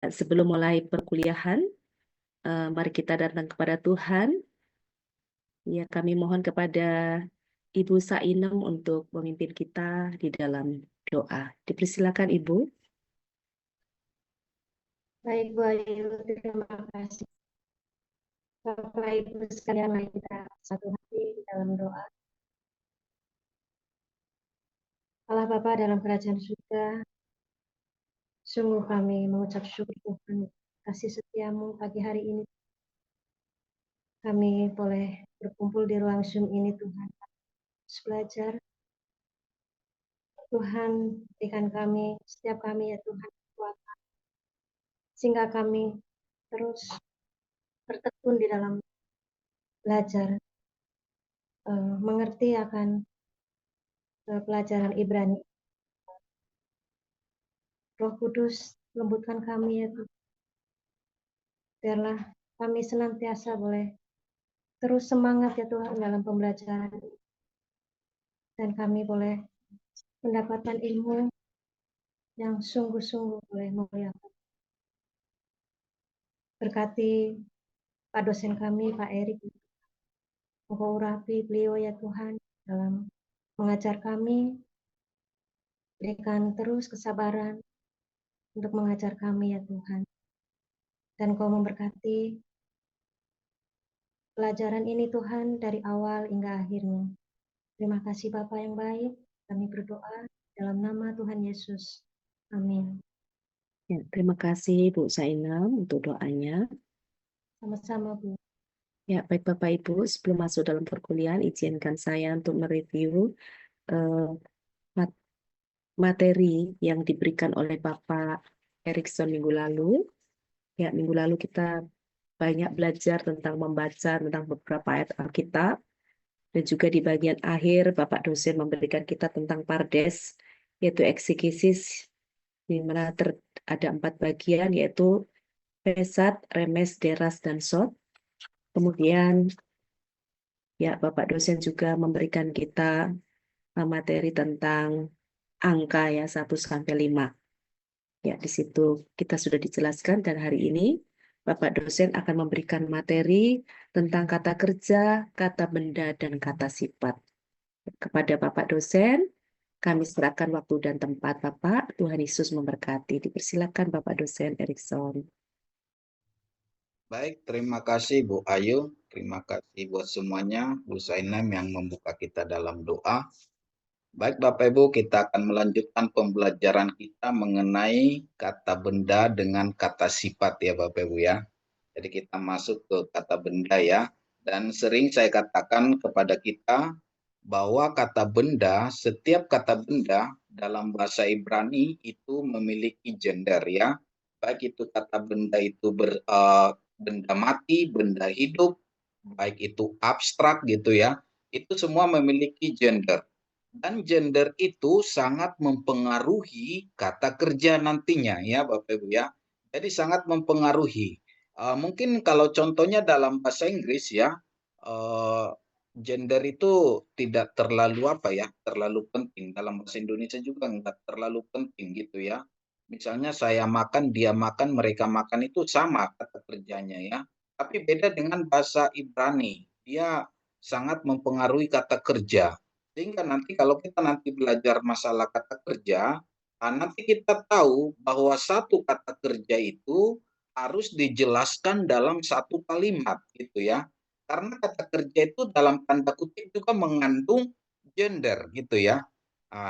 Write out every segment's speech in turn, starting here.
Sebelum mulai perkuliahan, mari kita datang kepada Tuhan. Ya, kami mohon kepada Ibu Sainem untuk memimpin kita di dalam doa. Dipersilakan Ibu. Baik Bu Ayu, terima kasih. Bapak Ibu sekalian, mari kita satu hati di dalam doa. Allah Bapa dalam kerajaan surga, sungguh kami mengucap syukur Tuhan kasih setiamu pagi hari ini. Kami boleh berkumpul di ruang Zoom ini Tuhan, belajar. Tuhan, berikan kami, setiap kami ya Tuhan, kekuatan, sehingga kami terus bertekun di dalam belajar, mengerti akan pelajaran Ibrani. Roh Kudus, lembutkan kami ya Tuhan, biarlah kami senantiasa boleh terus semangat ya Tuhan dalam pembelajaran, dan kami boleh mendapatkan ilmu yang sungguh-sungguh boleh memuliakan. Berkati Pak dosen kami, Pak Erik, Engkau urapi beliau ya Tuhan dalam mengajar kami, berikan terus kesabaran untuk mengajar kami ya Tuhan, dan Kau memberkati pelajaran ini Tuhan dari awal hingga akhirnya. Terima kasih Bapa yang baik, kami berdoa dalam nama Tuhan Yesus. Amin. Ya, terima kasih Bu Sainem untuk doanya. Sama-sama Bu. Ya, baik Bapak Ibu, sebelum masuk dalam perkuliahan, izinkan saya untuk mereview eh, materi yang diberikan oleh Bapak Erikson minggu lalu. Ya, minggu lalu kita banyak belajar tentang membaca tentang beberapa ayat Alkitab. Dan juga di bagian akhir, Bapak dosen memberikan kita tentang pardes, yaitu eksegesis, di mana ada 4 bagian, yaitu pesat, remes, deras, dan sot. Kemudian, ya Bapak dosen juga memberikan kita materi tentang angka ya 1 sampai 5. Ya, di situ kita sudah dijelaskan dan hari ini Bapak dosen akan memberikan materi tentang kata kerja, kata benda, dan kata sifat. Kepada Bapak dosen, kami serahkan waktu dan tempat Bapak. Tuhan Yesus memberkati. Dipersilakan Bapak dosen Erikson. Baik, terima kasih Bu Ayu. Terima kasih buat semuanya, Bu Sainem yang membuka kita dalam doa. Baik Bapak Ibu, kita akan melanjutkan pembelajaran kita mengenai kata benda dengan kata sifat ya Bapak Ibu ya. Jadi kita masuk ke kata benda ya. Dan sering saya katakan kepada kita bahwa kata benda, setiap kata benda dalam bahasa Ibrani itu memiliki gender ya. Baik itu kata benda itu benda mati, benda hidup, baik itu abstrak gitu ya. Itu semua memiliki gender. Dan gender itu sangat mempengaruhi kata kerja nantinya ya Bapak Ibu ya. Jadi sangat mempengaruhi. Mungkin kalau contohnya dalam bahasa Inggris ya, gender itu tidak terlalu terlalu penting. Dalam bahasa Indonesia juga enggak terlalu penting gitu ya. Misalnya saya makan, dia makan, mereka makan itu sama kata kerjanya ya. Tapi beda dengan bahasa Ibrani. Dia sangat mempengaruhi kata kerja. Sehingga nanti kalau kita nanti belajar masalah kata kerja, nanti kita tahu bahwa satu kata kerja itu harus dijelaskan dalam satu kalimat gitu ya. Karena kata kerja itu dalam tanda kutip juga mengandung gender gitu ya.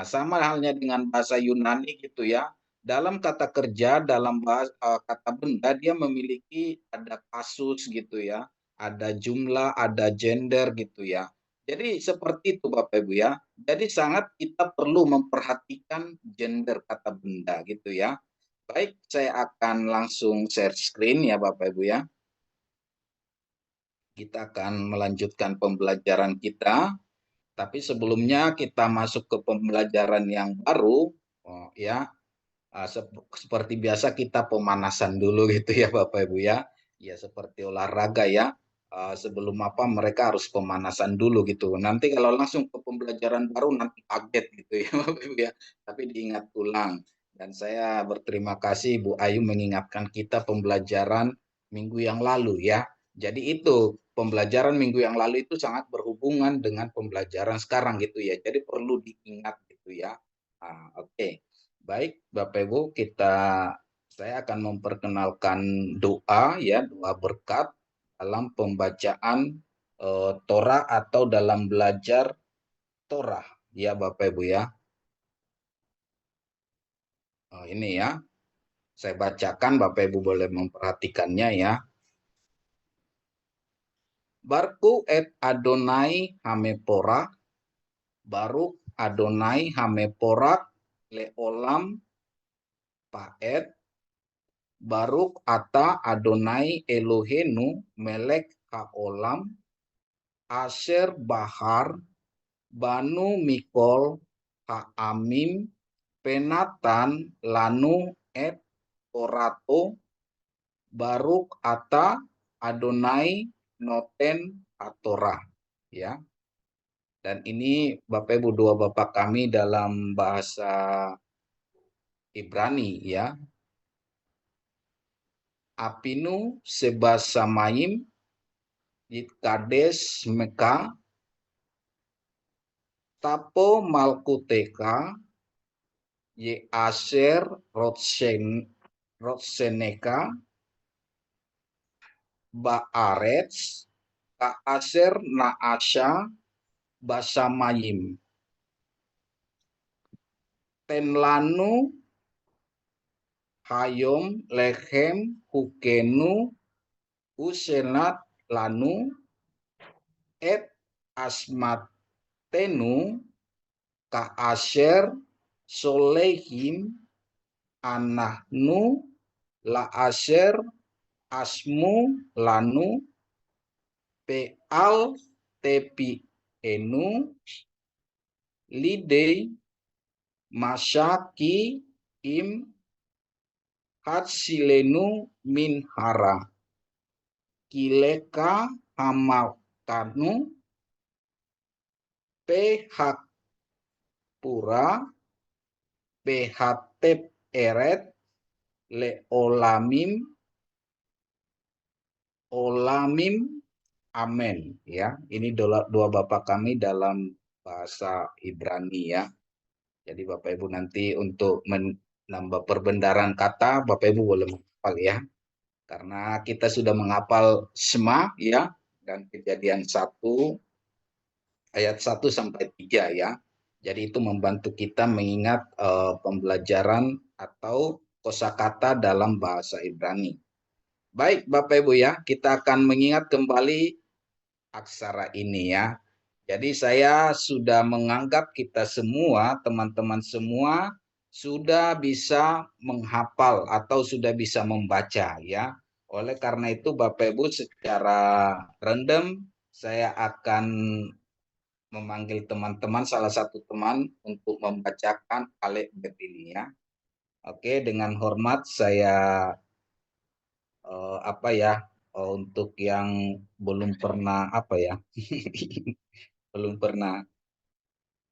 Sama halnya dengan bahasa Yunani gitu ya. Dalam kata kerja, dalam kata benda dia memiliki ada kasus gitu ya. Ada jumlah, ada gender gitu ya. Jadi seperti itu Bapak Ibu ya. Jadi sangat kita perlu memperhatikan gender kata benda gitu ya. Baik, saya akan langsung share screen ya Bapak Ibu ya. Kita akan melanjutkan pembelajaran kita. Tapi sebelumnya kita masuk ke pembelajaran yang baru, ya seperti biasa kita pemanasan dulu gitu ya Bapak Ibu ya. Ya seperti olahraga ya. Sebelum apa mereka harus pemanasan dulu gitu. Nanti kalau langsung ke pembelajaran baru nanti kaget gitu ya Bapak Ibu ya. Tapi diingat ulang. Dan saya berterima kasih Bu Ayu mengingatkan kita pembelajaran minggu yang lalu ya. Jadi itu pembelajaran minggu yang lalu itu sangat berhubungan dengan pembelajaran sekarang gitu ya. Jadi perlu diingat gitu ya. Oke. Baik Bapak Ibu, saya akan memperkenalkan doa ya, doa berkat dalam pembacaan Torah atau dalam belajar Torah ya Bapak Ibu ya. Ini ya, saya bacakan, Bapak Ibu boleh memperhatikannya ya. Barku et Adonai Hamepora, Baruk Adonai Hamepora leolam paet, Baruk ata Adonai Elohenu melek haolam, Asher bahar, Banu mikol ha'amim, penatan lanu et orato, Baruk ata Adonai noten atorah ya. Dan ini Bapak Ibu, dua Bapak kami dalam bahasa Ibrani ya. Apinu sebasamayim yitkades meka tapo malkuteka ye aser rotseneka ba'arets ka aser naasha basamayim tenlanu hayom lechem hukenu usenat lanu et asmatenu ka asher solehim anahnu la asher asmu lanu peal tepi enu lidei masyaki im hatsilenu min hara kileka hamakanu pehak pura pehatep eret le olamim amen ya. Ini dua Bapak kami dalam bahasa Ibrani ya. Jadi Bapak Ibu nanti untuk menambah perbendaharaan kata Bapak Ibu boleh menghafal ya. Karena kita sudah menghafal Shema ya, dan Kejadian 1 ayat 1 sampai 3 ya. Jadi itu membantu kita mengingat pembelajaran atau kosakata dalam bahasa Ibrani. Baik Bapak Ibu ya, kita akan mengingat kembali aksara ini ya. Jadi saya sudah menganggap kita semua, teman-teman semua sudah bisa menghafal atau sudah bisa membaca ya. Oleh karena itu Bapak Ibu secara random saya akan memanggil teman-teman, salah satu teman untuk membacakan alfabet ini ya. Oke, dengan hormat saya untuk yang belum pernah belum pernah.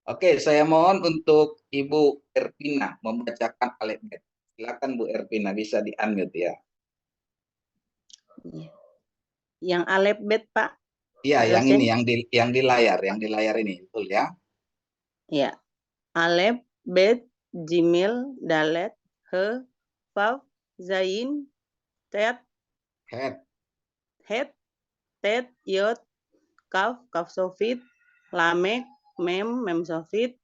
Oke, saya mohon untuk Ibu Ervina membacakan alfabet. Silakan Bu Ervina, bisa di-unmute ya. Yang alfabet Pak. Iya, yang dosen? ini yang di layar ini, betul ya? Ya. Alef, Bet, Jimil, Dalet, He, Vav, Zain, Tet, Het, Het, Tet, Yod, Kaf, Kaf Sofit, Lamek, Mem Sofit,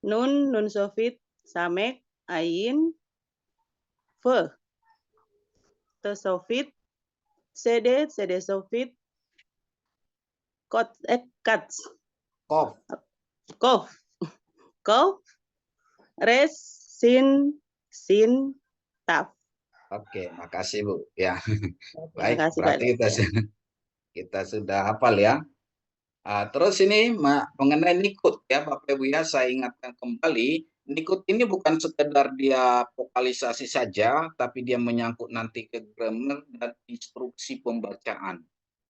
Nun Sofit, Samek, Ain, Fe, Te Sofit, Sede Sofit, Kats, Kof. Kof, Kof, Res, Sin, Taf. Oke, makasih Bu. Ya, Terima baik. kasih, Berarti Pak. kita sudah hafal ya. Terus ini mengenai nikut ya Bapak Ibu ya, saya ingatkan kembali, nikut ini bukan sekedar dia vokalisasi saja, tapi dia menyangkut nanti ke grammar dan instruksi pembacaan.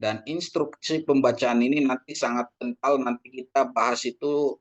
Dan instruksi pembacaan ini nanti sangat kental, nanti kita bahas itu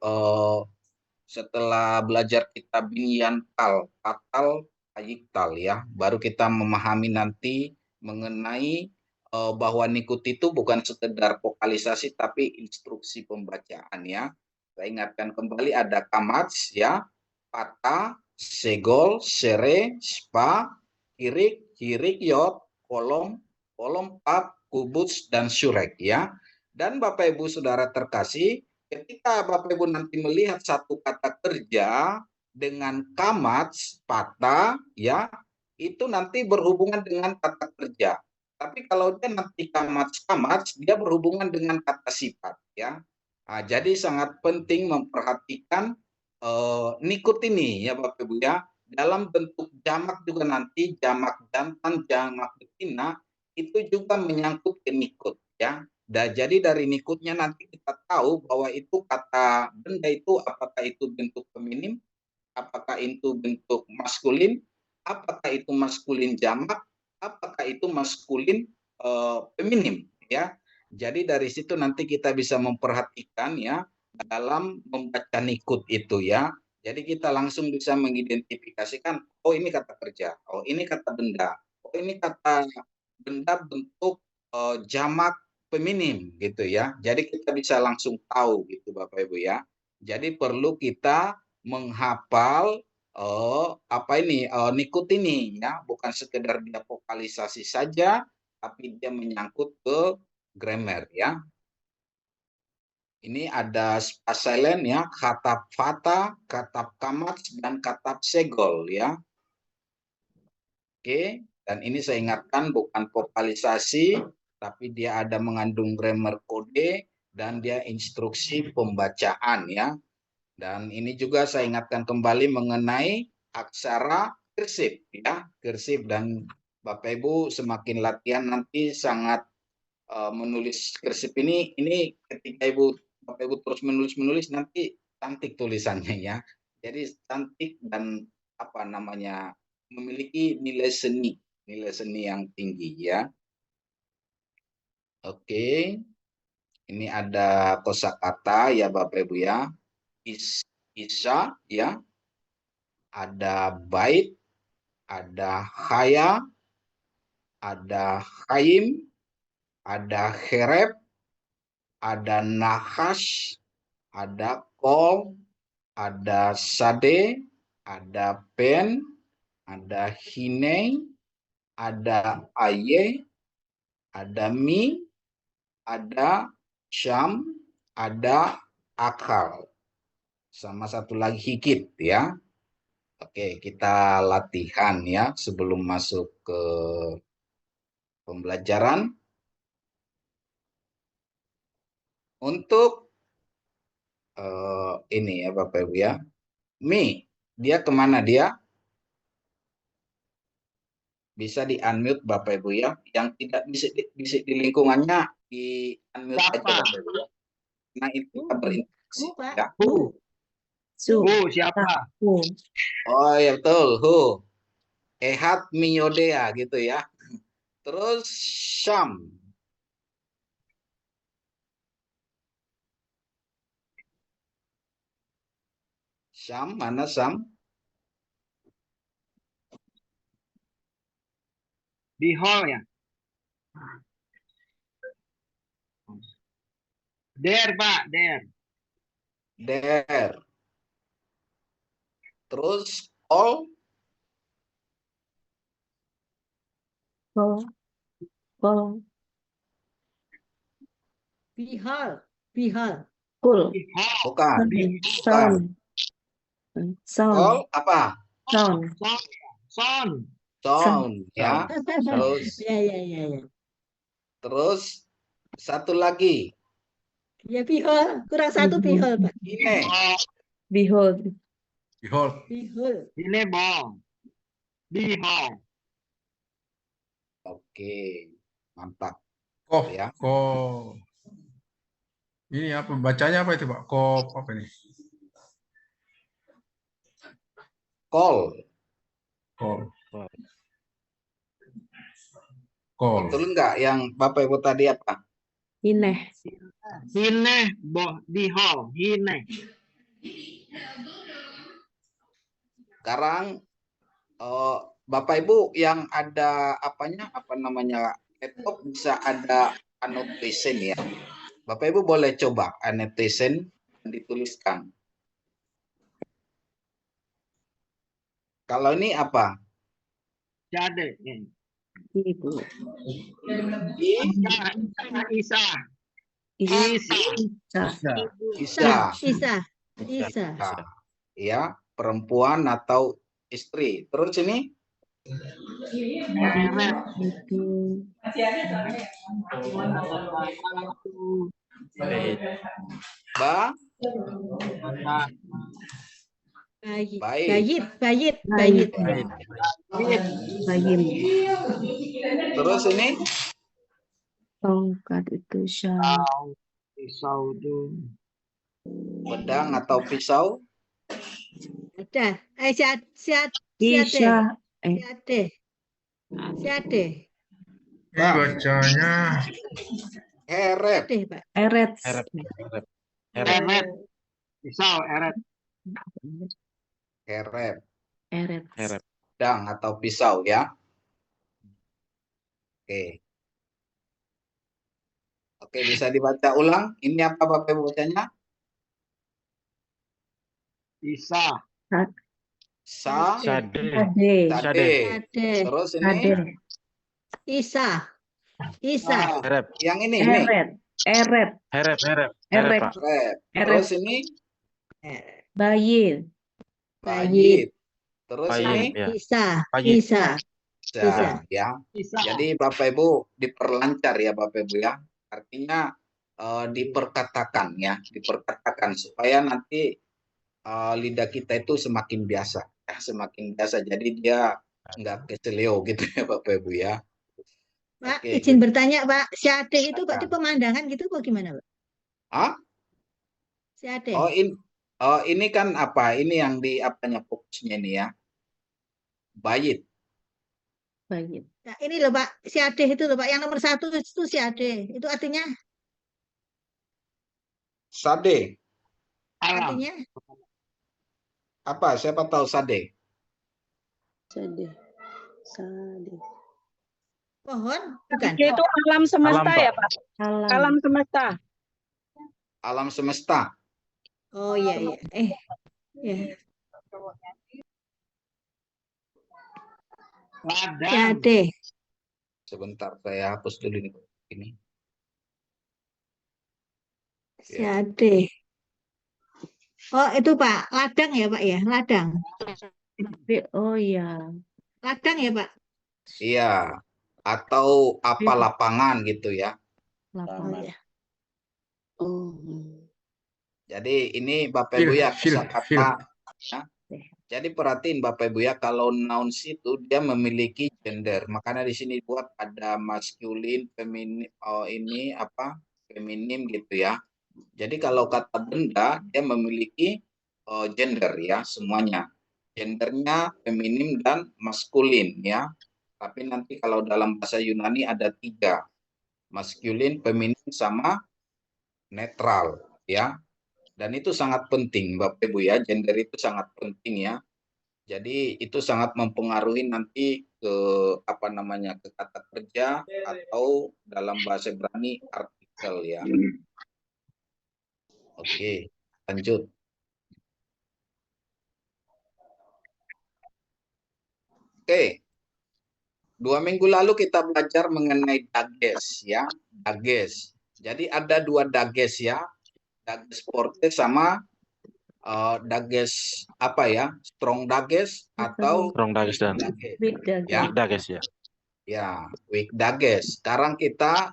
setelah belajar kitab Binyan Tal, Patal, Ayiktal ya, baru kita memahami nanti mengenai bahwa nikut itu bukan sekedar vokalisasi tapi instruksi pembacaan ya. Saya ingatkan kembali ada kamats ya, pata, segol, sere, spa, kirik, kirik, yot, kolom, kolom, pap, kubuts, dan surek ya. Dan Bapak Ibu Saudara terkasih, ketika Bapak Ibu nanti melihat satu kata kerja dengan kamats, pata, ya, itu nanti berhubungan dengan kata kerja. Tapi kalau dia nanti kamats, dia berhubungan dengan kata sifat, ya. Nah, jadi sangat penting memperhatikan nikut ini, ya Bapak Ibu ya. Dalam bentuk jamak juga nanti, jamak jantan, jamak betina, itu juga menyangkut ke nikut, ya. Jadi dari nikutnya nanti kita tahu bahwa itu kata benda itu apakah itu bentuk feminim, apakah itu bentuk maskulin, apakah itu maskulin jamak, apakah itu maskulin feminim ya. Jadi dari situ nanti kita bisa memperhatikan ya dalam membaca nikut itu ya. Jadi kita langsung bisa mengidentifikasikan, oh ini kata kerja, oh ini kata benda, oh ini kata benda bentuk jamak feminim gitu ya. Jadi kita bisa langsung tahu gitu Bapak Ibu ya. Jadi perlu kita menghafal nikut ini ya, bukan sekedar dia vokalisasi saja, tapi dia menyangkut ke grammar ya. Ini ada silent ya, katab fata, katab kamats, dan katab segol ya. Oke, dan ini saya ingatkan bukan vokalisasi, tapi dia ada mengandung grammar kode dan dia instruksi pembacaan ya. Dan ini juga saya ingatkan kembali mengenai aksara kursif ya, kursif, dan Bapak Ibu semakin latihan nanti sangat menulis kursif ini ketika Bapak Ibu terus menulis nanti cantik tulisannya ya. Jadi cantik dan memiliki nilai seni yang tinggi ya. Oke. Ini ada kosakata ya Bapak Ibu ya. Isa ya. Ada bait, ada haya, ada haim, ada herep, ada nahash, ada kol, ada sade, ada pen, ada hine, ada aye, ada mi, ada syam, ada akal. Sama satu lagi hikit ya. Oke, kita latihan ya sebelum masuk ke pembelajaran. Untuk ini ya Bapak Ibu ya. Mi, dia kemana dia? Bisa di-unmute Bapak Ibu ya. Yang tidak bisa di lingkungannya di-unmute aja Bapak Ibu ya. Nah itu kita berinteraksi. Ya. Siapa? Oh ya betul, Ehat miyodea gitu ya. Terus Syam. Syam, mana Syam? Di hall ya. Der Pak, der. Der. Terus all. Kol. Bihal. Kul. Bukan. Sound. All apa? Sound. Sound ya. Terus Ya. terus satu lagi. Ya bihal. Kurang satu bihal, Pak. Ini. Behold. Bihal. Ini bom. Di hall. Oke, mantap. Kof, Ya. Ini apa bacanya apa itu Pak? Kof apa ini? Call. Betul enggak yang Bapak Ibu tadi apa? Hineh. Hine, di hall. Hine. Sekarang Bapak Ibu yang ada apa namanya laptop bisa ada annotation ya. Bapak Ibu boleh coba annotation dan dituliskan. Kalau ini apa? Jadi. Ibu. Isa. Isa. Isa. Isa. Isa. Ya, perempuan atau istri. Terus ini Ba? Baik. Bayit. Bayim. Terus ini Tongkat itu Pisau itu. pedang atau pisau. Ada. Isa. Siade. Ini bacanya Heret. Pak. Eret. Eret. Pisau, eret. Heret. Eret. Pedang atau pisau ya. Oke. Oke, bisa dibaca ulang. Ini apa Bapak Ibu bacanya? Isa. Sade. Sade. Terus ini Isa. yang ini. Eret. Heret. Terus ini Bayin. bayit. Terus ini Isa. bisa ya. Isa. Jadi Bapak Ibu diperlancar ya Bapak Ibu ya. Artinya diperkatakan ya, diperkatakan supaya nanti lidah kita itu semakin biasa, ya, semakin biasa. Jadi dia nggak keselio gitu ya Bapak Ibu ya. Pak, Oke, izin gitu. bertanya Pak, Siade itu berarti pemandangan gitu kok gimana Pak? Ah? Siade. Ini kan apa? Ini yang di apanya fokusnya ini ya. Bayit. Bayit. Nah, ini loh Pak, Siade itu loh Pak, yang nomor 1 itu Siade. Itu artinya Sade. Alam. artinya Apa? Siapa tahu sade? pohon, bukan? Itu alam semesta ya Pak? Alam semesta. Alam semesta. Oh iya iya. Ya. Ladang. Siade. Sebentar saya hapus dulu ini. Siade. Oh itu Pak, ladang ya Pak ya, ladang. Oh iya. Ladang ya Pak. Iya. Atau apa lapangan gitu ya. Oh iya. Jadi ini Bapak Ibu ya kosakata. Ya. Jadi perhatiin Bapak Ibu ya, kalau nouns itu dia memiliki gender. Makanya di sini buat ada maskulin, feminin, ini apa? Feminim gitu ya. Jadi kalau kata benda dia memiliki gender ya semuanya. Gendernya feminim dan maskulin ya. Tapi nanti kalau dalam bahasa Yunani ada 3. Maskulin, feminin sama netral ya. Dan itu sangat penting Bapak Ibu ya, gender itu sangat penting ya. Jadi itu sangat mempengaruhi nanti ke apa namanya, ke kata kerja atau dalam bahasa Ibrani artikel ya. Oke, lanjut. Oke. 2 minggu lalu kita belajar mengenai dages ya, dages. Jadi ada 2 dages ya. Dages forte sama dages apa ya? Strong dages atau Strong dages dan Weak dages. ya. weak dages ya. Ya, weak dages. Sekarang kita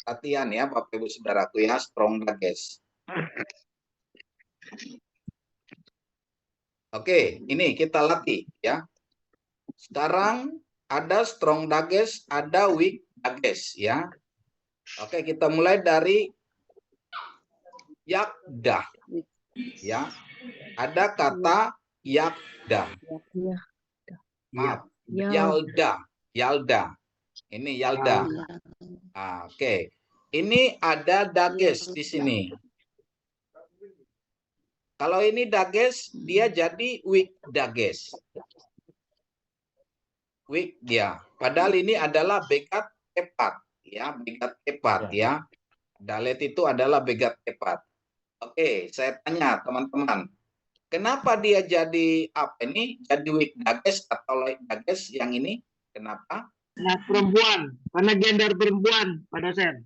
latihan ya Bapak Ibu Saudaraku ya, strong dages. Oke, ini kita latih ya. Sekarang ada strong dages, ada weak dages ya. Oke, kita mulai dari yakda. Ya. Ada kata yakda. Maaf, Yalda. Ini Yalda. Oke. Ini ada dages di sini. Kalau ini dages, dia jadi weak dages. Weak dia. Padahal ini adalah begat tepat, ya, begat tepat, ya. Dalet itu adalah begat tepat. Oke, saya tanya teman-teman, kenapa dia jadi apa ini? Jadi weak dages atau light dages yang ini? Kenapa? Karena perempuan, karena gender perempuan pada Sen.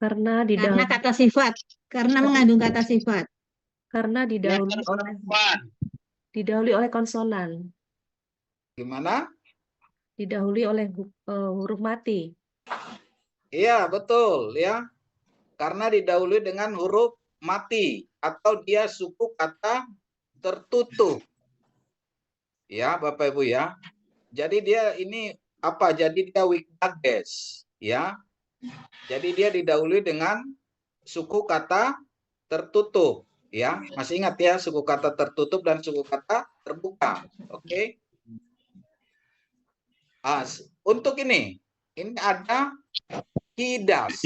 Karena Karena kata sifat. Karena mengandung kata sifat. karena Gender perempuan. didahului oleh konsonan, Gimana? didahului oleh huruf mati. Iya, betul, ya. Karena didahului dengan huruf mati atau dia suku kata tertutup. Ya, Bapak Ibu ya. Jadi dia ini apa? Jadi dia weak dages, ya. Jadi dia didahului dengan suku kata tertutup, ya. Masih ingat ya, suku kata tertutup dan suku kata terbuka. Oke. Untuk ini ada he does.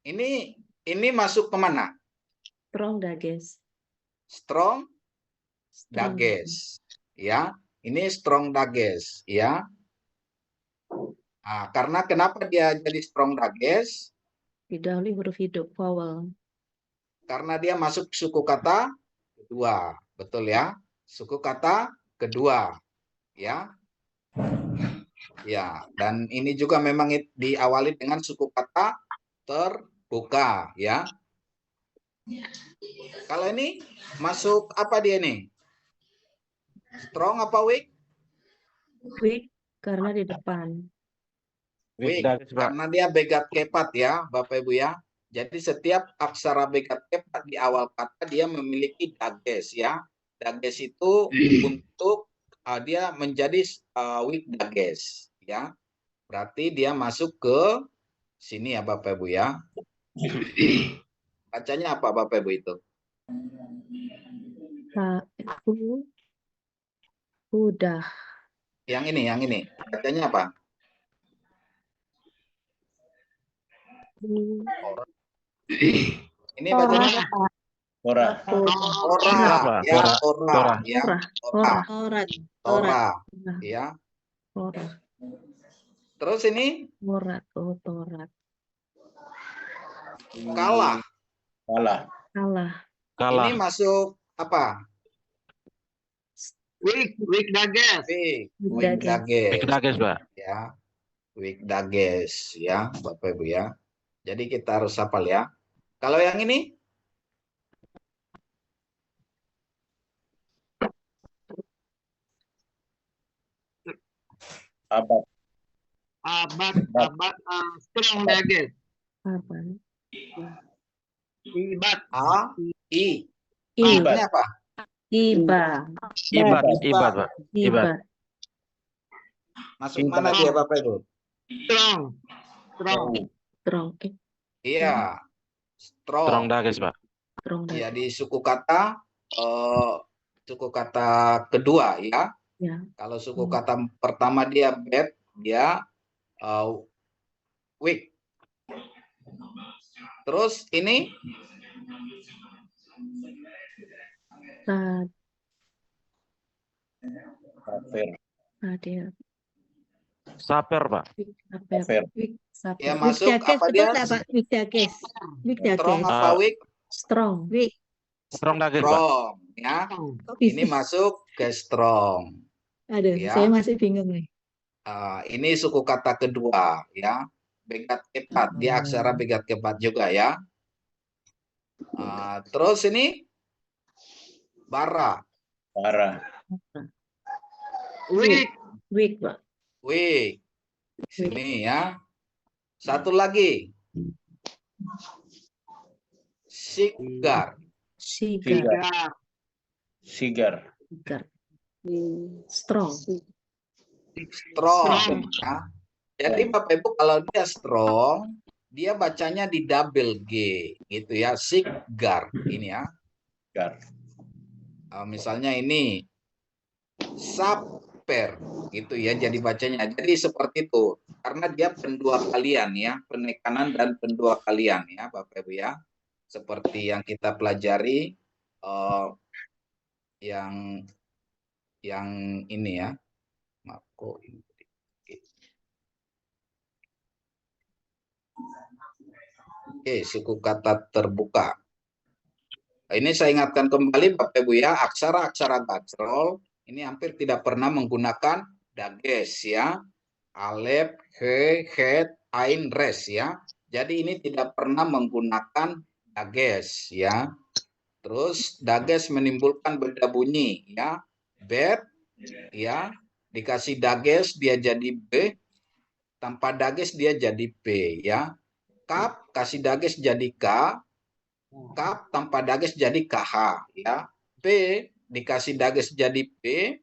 Ini masuk kemana? Strong dages. Strong Strong. dages, ya. Ini strong dages, ya. Karena kenapa dia jadi strong dages? Didahului huruf hidup vowel. Karena dia masuk suku kata kedua, betul ya? Suku kata kedua, ya. Ya, dan ini juga memang diawali dengan suku kata terbuka, ya. Kalau ini masuk apa dia nih? Strong apa weak? Weak karena di depan. Weak, karena dia begat kepat ya, Bapak Ibu ya. Jadi setiap aksara begat kepat di awal kata dia memiliki dages ya. Dages itu untuk dia menjadi weak dages ya. Berarti dia masuk ke sini ya Bapak Ibu ya. Bacanya apa Bapak Ibu itu? Udah. Yang ini. Bacanya apa? Ini bacanya Ora. Tora, ya. Terus ini Torat. kalah. Ini masuk apa? Weak dages. Weak dages, Pak. ya. Weak dages, ya, Bapak Ibu ya. Jadi kita harus hafal ya. Kalau yang ini? Abad, strong dages. Apa? Ibat. Artinya apa? Ibat, Pak. Ibat. Masuk mana dia Bapak Ibu? Strong. Iya. Strong dages, Pak. Ya, di suku kata kedua ya. Ya. Kalau suku kata pertama dia bad, dia weak. Terus ini Saper, Pak. ya masuk apa dia? Weak dages. Strong apa weak? Strong. Weak. Strong dages, Pak. Strong ya. Ini masuk ke strong. Aduh, ya. saya masih bingung nih. Ini suku kata kedua ya. Begat kepat, dia aksara begat kepat juga ya. Terus ini bara. Weak, Pak. Weak. Sini ya. Satu lagi. Sigar. Strong. Ya. Jadi Bapak Ibu kalau dia strong, dia bacanya di double G gitu ya. Sigar ini ya. Misalnya ini saper gitu ya, jadi bacanya. Jadi seperti itu. Karena dia pendua kalian ya, penekanan dan pendua kalian ya Bapak Ibu ya. Seperti yang kita pelajari eh, yang ini ya. Mako ini. Oke, suku kata terbuka. Ini saya ingatkan kembali Bapak Ibu ya, aksara-aksara gacrol ini hampir tidak pernah menggunakan dages ya. Alef, he, het, ain, res ya. Jadi ini tidak pernah menggunakan dages ya. Terus dages menimbulkan beda bunyi ya. Bet ya, dikasih dages dia jadi B, tanpa dages dia jadi P ya. Kap kasih dages jadi K, kap tanpa dages jadi KH ya. P dikasih dages jadi P,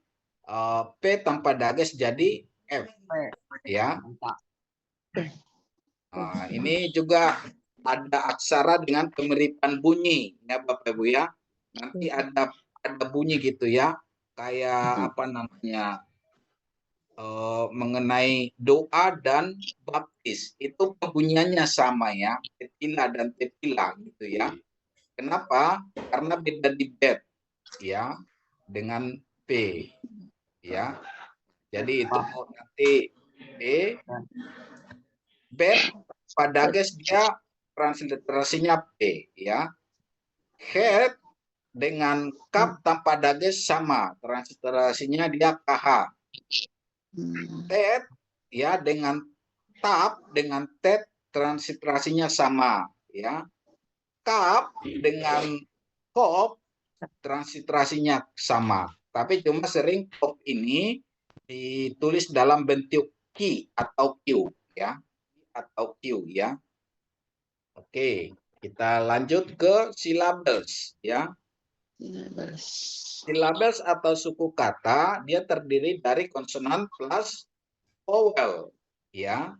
P tanpa dages jadi F ya. Nah, ini juga ada aksara dengan kemiripan bunyi ya Bapak Ibu ya. Nanti ada bunyi gitu ya. Kayak apa namanya? Mengenai doa dan baptis itu pembunyiannya sama ya, tetila dan tetila gitu ya. Kenapa? Karena beda di bet ya dengan P ya. Jadi itu nanti P bet pada dages dia transliterasinya P ya. Het dengan kap tanpa dages sama, transliterasinya dia KH. Tet ya dengan tap dengan tet transliterasinya sama ya. Kap dengan kop transliterasinya sama. Tapi cuma sering kop ini ditulis dalam bentuk Q atau Q ya. Atau Q ya. Oke, kita lanjut ke syllables ya. Syllables atau suku kata dia terdiri dari konsonan plus vowel ya.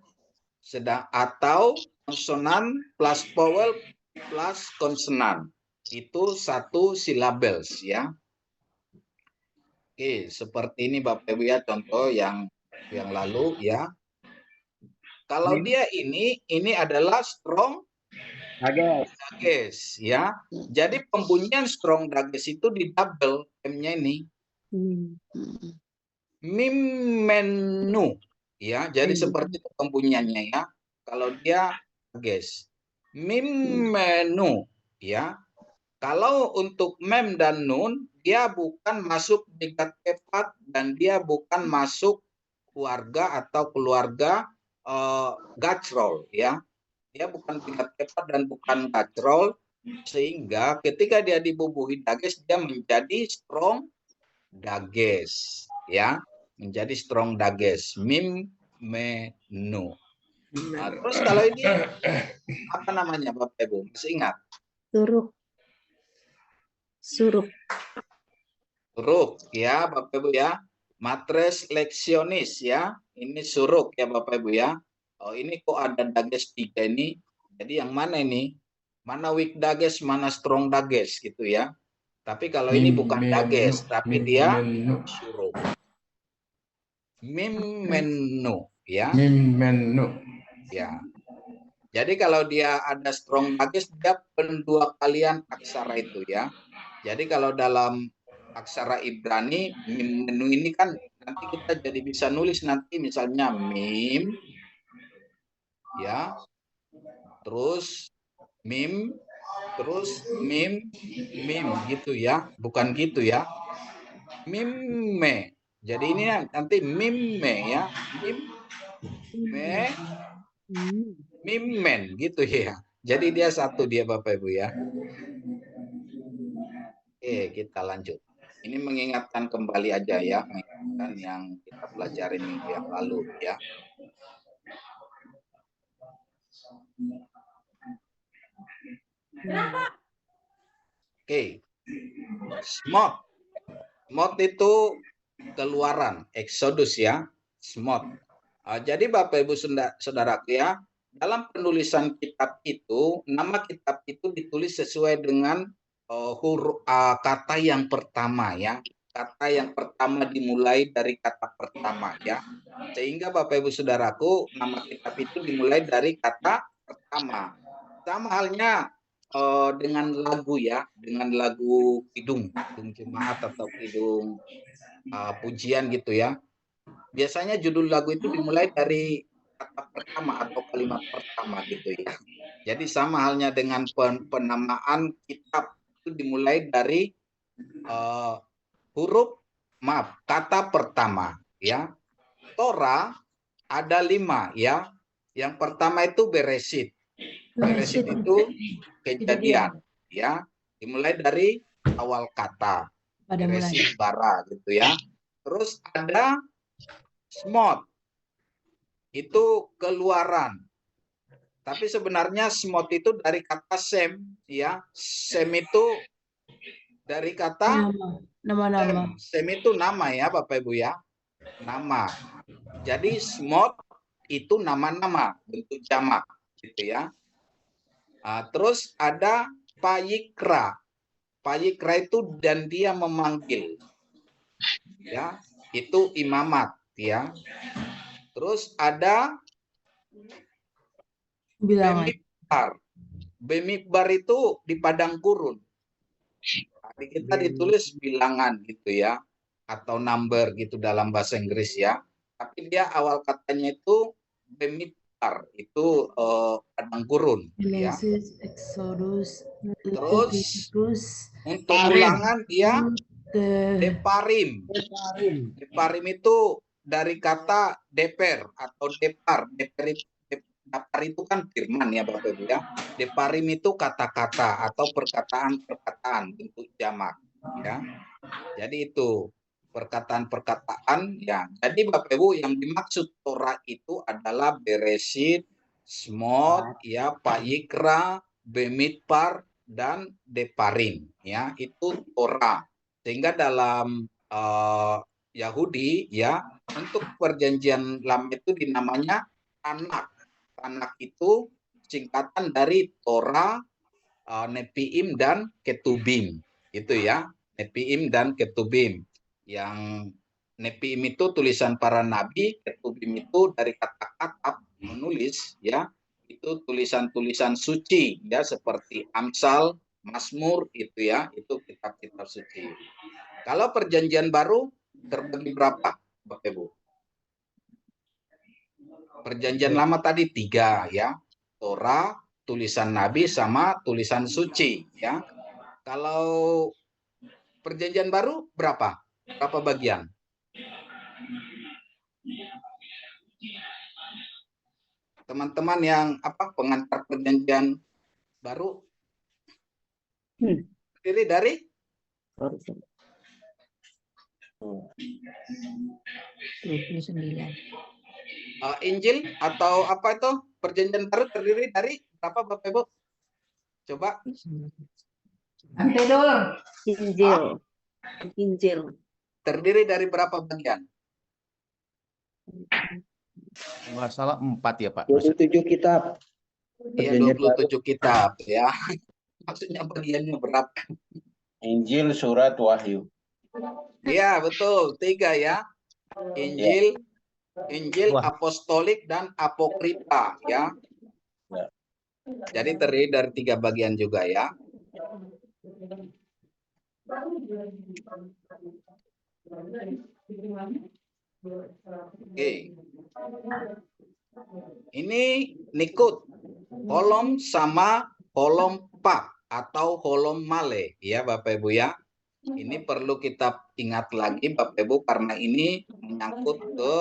Atau konsonan plus vowel plus konsonan. Itu satu syllables ya. Oke, seperti ini Bapak Ibu ya, contoh yang lalu ya. Kalau dia ini adalah strong dages ya. Jadi pembunyian strong dages itu di double M-nya ini. Mimenu ya. Jadi seperti itu pembunyiannya ya. Kalau dia dages. Mimenu ya. Kalau untuk mem dan nun dia bukan masuk tingkat tepat dan dia bukan masuk keluarga atau keluarga gacrol ya. Dia bukan tingkat tepat dan bukan gacrol, sehingga ketika dia dibubuhi dages dia menjadi strong dages ya, menjadi strong dages. Mim menu. Nah, terus kalau ini apa namanya Bapak Ibu masih ingat? Suruk. Suruk. Suruk ya Bapak Ibu ya. Matres leksionis ya, ini suruk ya Bapak Ibu ya. Oh, ini kok ada dages 3 ini. Jadi yang mana ini? Mana weak dages, mana strong dages gitu ya. Tapi kalau ini bukan dages, tapi dia suruk. Mimenu ya. Mimenu. Ya. Jadi kalau dia ada strong dages dia pendua kalian aksara itu ya. Jadi kalau dalam aksara Ibrani mimenu ini kan nanti kita jadi bisa nulis nanti misalnya mim ya, terus mim, terus mim gitu ya, bukan gitu ya, mimme. Jadi ini nanti mimme ya, mimme, mimmen gitu ya. Jadi dia satu dia Bapak Ibu ya. Oke, kita lanjut. Ini mengingatkan kembali aja ya, mengingatkan yang kita pelajari minggu yang lalu ya. Oke. Smot. Smot itu keluaran, exodus ya. Smot. Jadi Bapak Ibu Saudaraku ya, dalam penulisan kitab itu, nama kitab itu ditulis sesuai dengan kata yang pertama ya. Kata yang pertama dimulai dari kata pertama ya. Sehingga Bapak Ibu Saudaraku, nama kitab itu dimulai dari kata pertama. Sama halnya dengan lagu ya, dengan lagu kidung jemaat atau kidung pujian gitu ya. Biasanya judul lagu itu dimulai dari kata pertama atau kalimat pertama gitu ya. Jadi sama halnya dengan penamaan kitab itu dimulai dari kata pertama ya. Torah ada 5 ya. Yang pertama itu Beresit. Beresit itu kejadian ya. Dimulai dari awal kata. Beresit bara gitu ya. Terus ada Smot. Itu keluaran. Tapi sebenarnya Smot itu dari kata Sem ya. Sem itu dari kata Nama-nama. Sem itu nama ya Bapak Ibu ya. Nama. Jadi Smot itu nama-nama, bentuk jamak gitu ya. Terus ada Payikra. Payikra itu dan dia memanggil. Ya, itu imamat ya. Terus ada Bemidbar. Bemidbar itu di padang gurun. Di kita ditulis bilangan gitu ya, atau number gitu dalam bahasa Inggris ya. Tapi dia awal katanya itu Bemidbar, itu padang gurun ya. Exodus, Terus untuk ulangan dia Deparim. Deparim itu dari kata deper atau depar. Depar itu kan firman ya Bapak Ibu ya. Deparim itu kata-kata atau perkataan-perkataan bentuk jamak ya. Jadi itu perkataan-perkataan ya. Jadi Bapak Ibu yang dimaksud Torah itu adalah Beresit, Smot, ya, Payikra, Bemidbar dan Deparim ya. Itu Torah. Sehingga dalam Yahudi ya, untuk perjanjian lama itu dinamanya Tanakh. Tanakh itu singkatan dari Torah, Nevi'im dan Ketubim. Itu ya, Nevi'im dan Ketubim. Yang Nevi'im itu tulisan para nabi, Ketubim itu dari kata-kata menulis ya. Itu tulisan-tulisan suci ya, seperti Amsal, Mazmur itu ya, itu kitab-kitab suci. Kalau perjanjian baru terbagi berapa, Bapak Ibu? Perjanjian lama tadi 3 ya. Torah, tulisan nabi sama tulisan suci ya. Kalau perjanjian baru berapa? Berapa bagian? Teman-teman yang pengantar perjanjian baru terdiri dari 29. Injil atau apa itu perjanjian baru terdiri dari berapa Bapak Ibu? Coba. Injil. Injil. Terdiri dari berapa bagian? Nggak salah 4 ya Pak. 27 kitab. Iya 27 kitab ya. Maksudnya bagiannya berapa? Injil, surat, wahyu. Iya betul 3 ya. Injil, apostolik dan apokripa ya. Jadi terdiri dari 3 bagian juga ya. Oke. Ini Nikut, holom sama holom pak atau holom male ya Bapak Ibu ya. Ini perlu kita ingat lagi Bapak Ibu karena ini menyangkut ke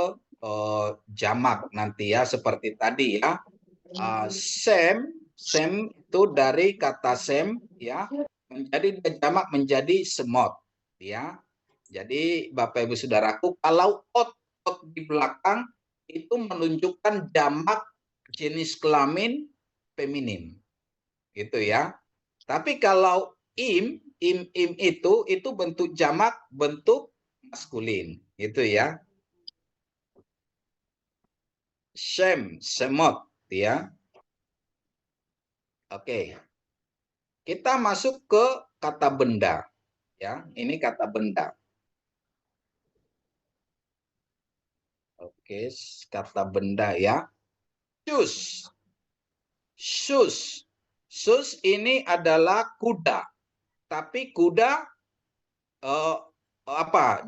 jamak nanti ya, seperti tadi ya. Sem itu dari kata sem ya, menjadi jamak menjadi semot ya. Jadi Bapak Ibu Saudaraku, kalau ot di belakang itu menunjukkan jamak jenis kelamin feminin gitu ya. Tapi kalau im itu bentuk jamak bentuk maskulin gitu ya. Shem, semot ya. Oke. Kita masuk ke kata benda ya. Ini kata benda. Oke, kata benda ya. Shoes. sus ini adalah kuda, tapi kuda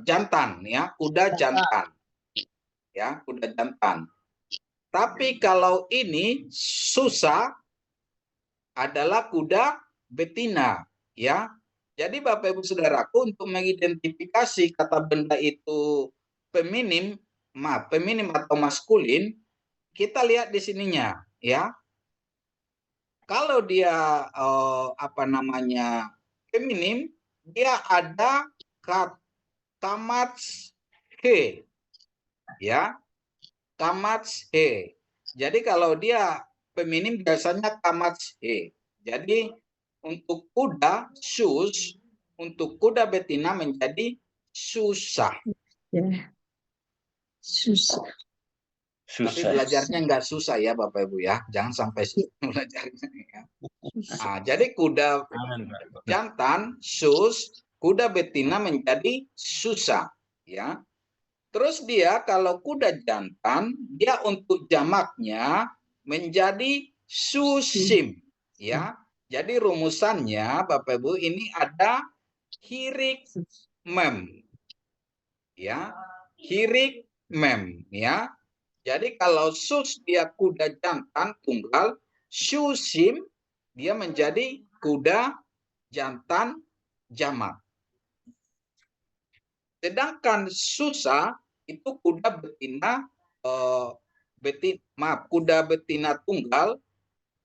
jantan ya, kuda jantan. Ya, kuda jantan. Tapi kalau ini susa adalah kuda betina, ya. Jadi Bapak Ibu Saudaraku, untuk mengidentifikasi kata benda itu feminim atau maskulin, kita lihat di sininya, ya. Kalau dia feminim, dia ada kamats he, ya, kamats he. Jadi kalau dia feminim biasanya kamats he. Jadi untuk kuda sus, untuk kuda betina menjadi susah. Ya. Susah. Tapi belajarnya nggak susah ya Bapak Ibu ya, jangan sampai susah belajarnya. Ya. Nah, jadi kuda jantan sus, kuda betina menjadi susah, ya. Terus dia kalau kuda jantan, dia untuk jamaknya menjadi susim, ya. Jadi rumusannya Bapak Ibu ini ada hirik mem, ya, hirik mem, ya. Jadi kalau sus dia kuda jantan tunggal, susim dia menjadi kuda jantan jamak. Sedangkan susa itu kuda betina kuda betina tunggal,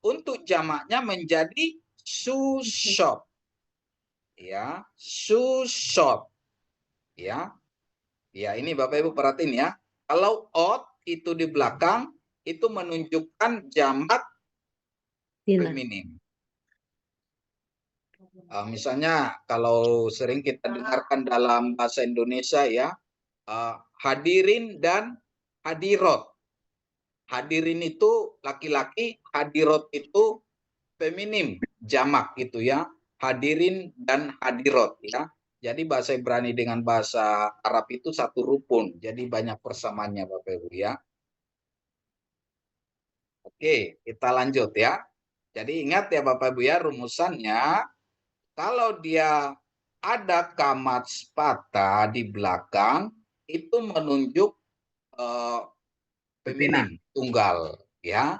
untuk jamaknya menjadi susop. Ya, susop. Ya. Ya, ini Bapak Ibu perhatiin ya. Kalau ot itu di belakang itu menunjukkan jamak feminim. Misalnya kalau sering kita dengarkan dalam bahasa Indonesia ya, hadirin dan hadirot. Hadirin itu laki-laki, hadirot itu feminim, jamak gitu ya. Hadirin dan hadirot ya. Jadi bahasa Ibrani dengan bahasa Arab itu satu rukun. Jadi banyak persamaannya Bapak Ibu ya. Oke, kita lanjut ya. Jadi ingat ya Bapak Ibu ya, rumusannya kalau dia ada kamats patah di belakang itu menunjuk feminim tunggal ya.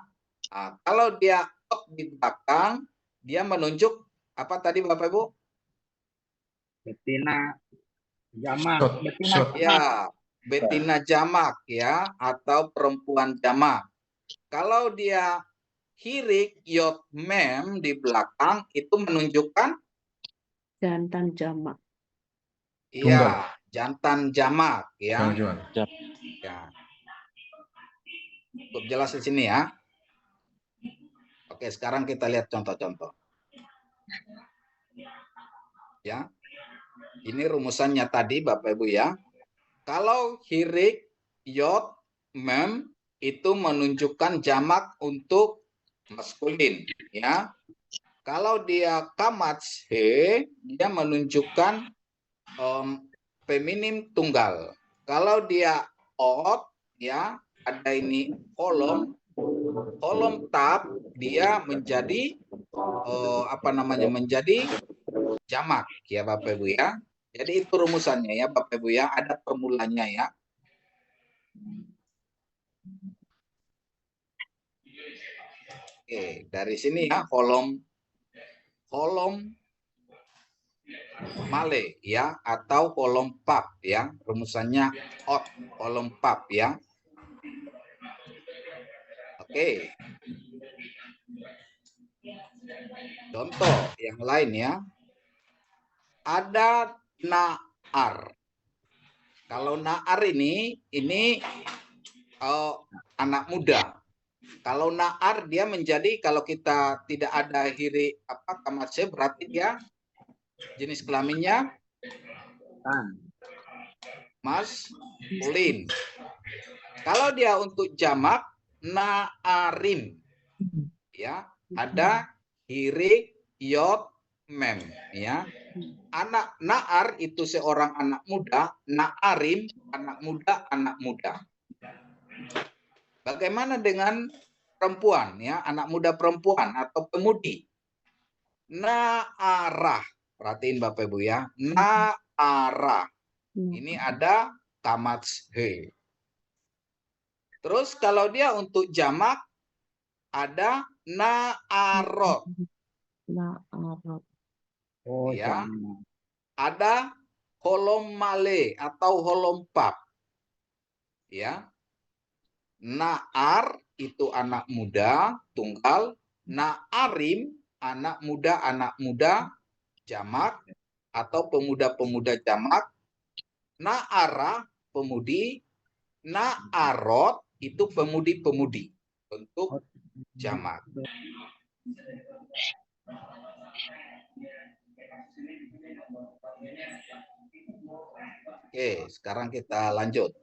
Nah, kalau dia ot di belakang dia menunjuk apa tadi Bapak Ibu? Betina jamak. Betina ya, betina jamak ya, atau perempuan jamak. Kalau dia hirik yot mem di belakang itu menunjukkan Jantan jamak. Iya, jantan jamak ya. Ya. Cukup jelas di sini ya. Oke, sekarang kita lihat contoh-contoh. Ya. Ini rumusannya tadi Bapak Ibu ya. Kalau hirik yot mem itu menunjukkan jamak untuk maskulin ya. Kalau dia kamats he dia menunjukkan feminim tunggal. Kalau dia ot ya, ada ini kolom tab dia menjadi menjadi jamak ya Bapak Ibu ya. Jadi itu rumusannya ya Bapak Ibu ya, ada formulanya ya. Oke, dari sini ya kolom male ya, atau kolom pap ya, rumusannya ot kolom pap ya. Oke. Contoh yang lain ya. Ada naar. Kalau naar ini anak muda. Kalau naar dia menjadi, kalau kita tidak ada hiri kamatse berarti dia jenis kelaminnya maskulin. Kalau dia untuk jamak naarim ya, ada hirik yot mem ya. Anak naar itu seorang anak muda, naarim anak muda. Bagaimana dengan perempuan ya, anak muda perempuan atau pemudi? Na'arah. Perhatiin Bapak Ibu ya. Na'arah. Ini ada kamats he. Terus kalau dia untuk jamak ada na'arot. Na'arot. Oh, Ya. jamak. Ada holom male atau holom pap. Ya. Na'ar itu anak muda tunggal, na'arim anak muda jamak atau pemuda-pemuda jamak, na'ara pemudi, na'arot itu pemudi-pemudi untuk jamak. Oke, sekarang kita lanjut.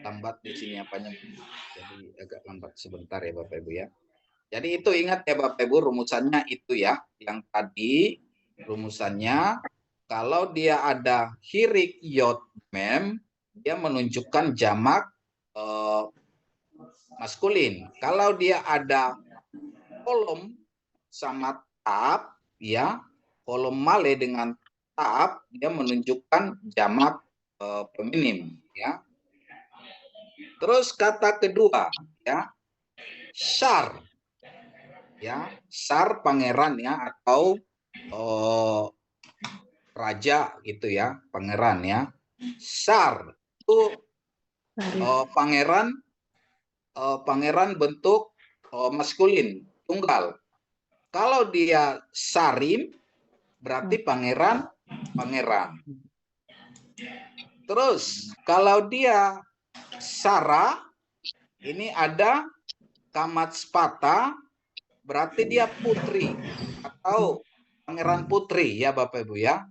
Lambat di sini apanya, jadi agak lambat sebentar ya Bapak Ibu ya. Jadi itu ingat ya Bapak Ibu, rumusannya itu ya. Yang tadi rumusannya kalau dia ada hirik yod mem, dia menunjukkan jamak maskulin. Kalau dia ada kolom sama tab ya, kolom male dengan tab, dia menunjukkan jamak feminim ya. Terus kata kedua ya, syar ya, syar pangeran ya atau raja gitu ya, pangeran ya. Syar itu pangeran bentuk maskulin tunggal. Kalau dia sarim berarti pangeran. Terus kalau dia Sara, ini ada Kamatspata, berarti dia putri atau pangeran putri ya Bapak Ibu ya.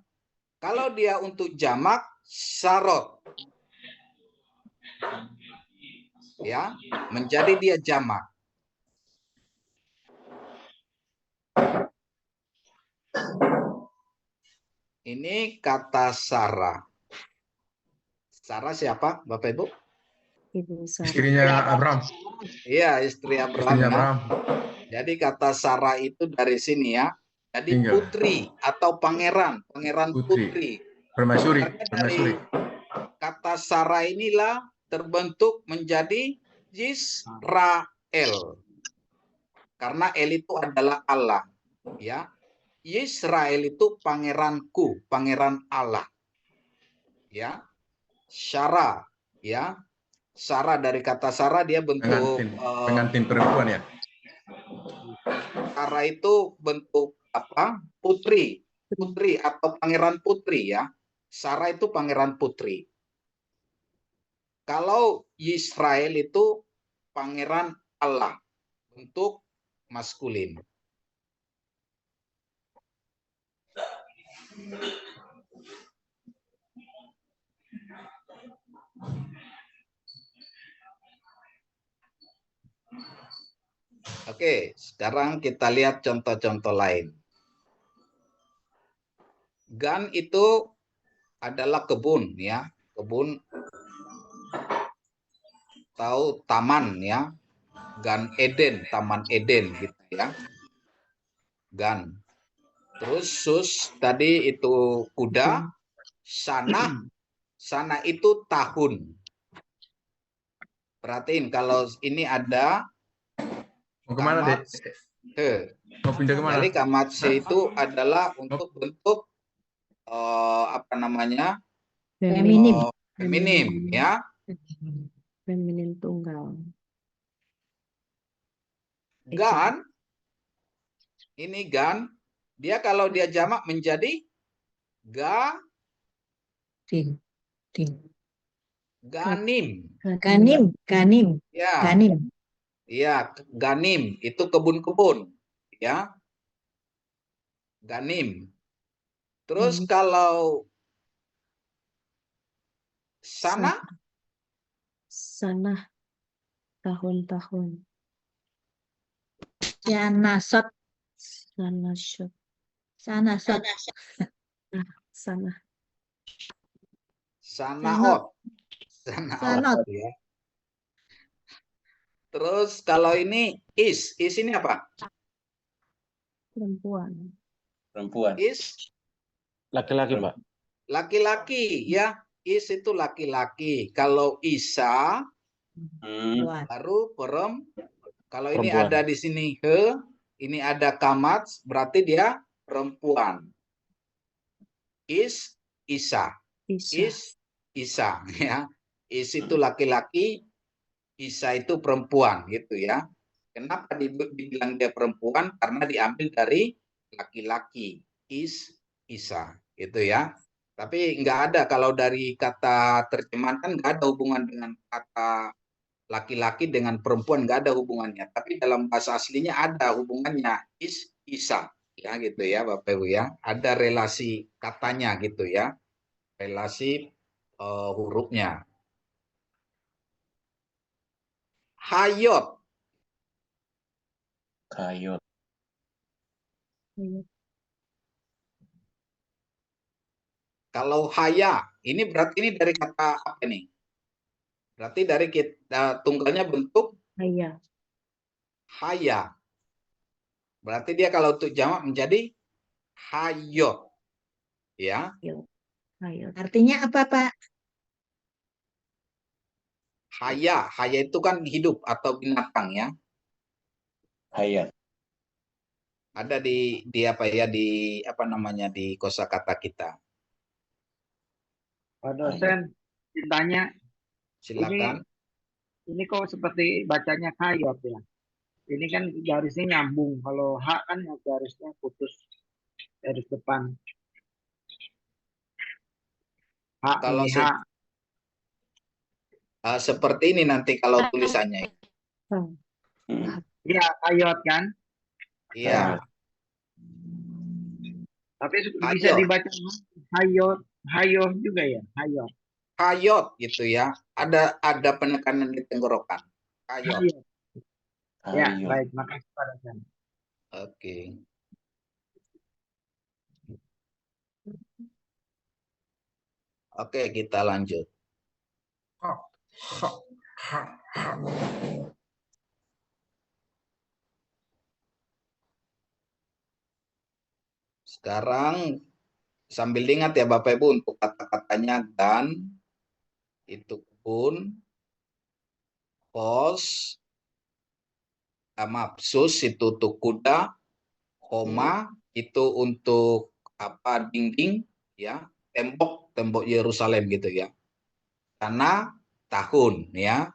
Kalau dia untuk jamak Sarot, ya menjadi dia jamak. Ini kata Sarah. Sarah siapa Bapak Ibu? Istrinya Abraham. Iya, istri Abraham. Istrinya Ya. Abraham. Jadi kata Sarah itu dari sini ya. Jadi putri atau pangeran putri. Permaisuri. Dari kata Sarah inilah terbentuk menjadi Yisrael. Karena El itu adalah Allah, ya. Yisrael itu pangeranku, pangeran Allah. Ya. Syara, ya. Sarah dari kata Sarah dia bentuk pengantin perempuan ya. Sarah itu bentuk apa? Putri atau pangeran putri ya. Sarah itu pangeran putri. Kalau Israel itu pangeran Allah, bentuk maskulin. Oke, sekarang kita lihat contoh-contoh lain. Gan itu adalah kebun ya, kebun atau taman ya. Gan Eden, Taman Eden gitu ya. Gan. Terus sus tadi itu kuda, sana itu tahun. Perhatiin kalau ini ada mau kemana deh? Mau pindah kemana? Jadi kamatse itu adalah untuk bentuk apa namanya? Feminim ya. Feminim tunggal. Gan, ini gan, dia kalau dia jamak menjadi ganim. Ya. Iya, ganim itu kebun-kebun, ya. Ganim. Terus kalau sana tahun-tahun. Sanasot. Sanaot. Sanot. Ya. Terus kalau ini is ini apa? Perempuan. Perempuan. Is Laki-laki, Pak. laki-laki ya. Is itu laki-laki. Kalau Isa baru kalau ini Perempuan. ada di sini he, ini ada kamat, berarti dia perempuan. Is Isa. Is Isa ya. Is itu laki-laki, Isa itu perempuan gitu ya. Kenapa dibilang dia perempuan? Karena diambil dari laki-laki. Is Isa gitu ya. Tapi nggak ada kalau dari kata terjemahan kan nggak ada hubungan dengan kata laki-laki dengan perempuan, nggak ada hubungannya. Tapi dalam bahasa aslinya ada hubungannya. Is Isa ya gitu ya Bapak Ibu ya. Ada relasi katanya gitu ya. Relasi hurufnya. Hayot. Kayot. Kalau haya, ini berarti ini dari kata apa nih? Berarti dari kita tunggalnya bentuk Haya. haya. Berarti dia kalau untuk jamak menjadi hayot. Ya. Hayot. Artinya apa, Pak? Haya itu kan hidup atau binatang ya. Hayat. Ada di apa ya di apa namanya di kosakata kita. Pak dosen, ditanya. Silakan. Ini kok seperti bacanya kayot ya. Ini kan garisnya nyambung. Kalau H kan garisnya putus garis depan. H Kalau ini H. seperti ini nanti kalau tulisannya. Iya, kayot kan? Iya. Tapi bisa dibaca hayot juga ya, hayot. Hayot gitu ya. Ada penekanan di tenggorokan. Hayot. Ya, baik. Makasih Pak dosen. Oke. Oke, kita lanjut. Sekarang sambil ingat ya Bapak Ibu untuk kata-katanya dan, itu pun, pos, mapsus itu untuk kuda, koma itu untuk apa dinding ya, tembok Yerusalem gitu ya. Karena tahun ya.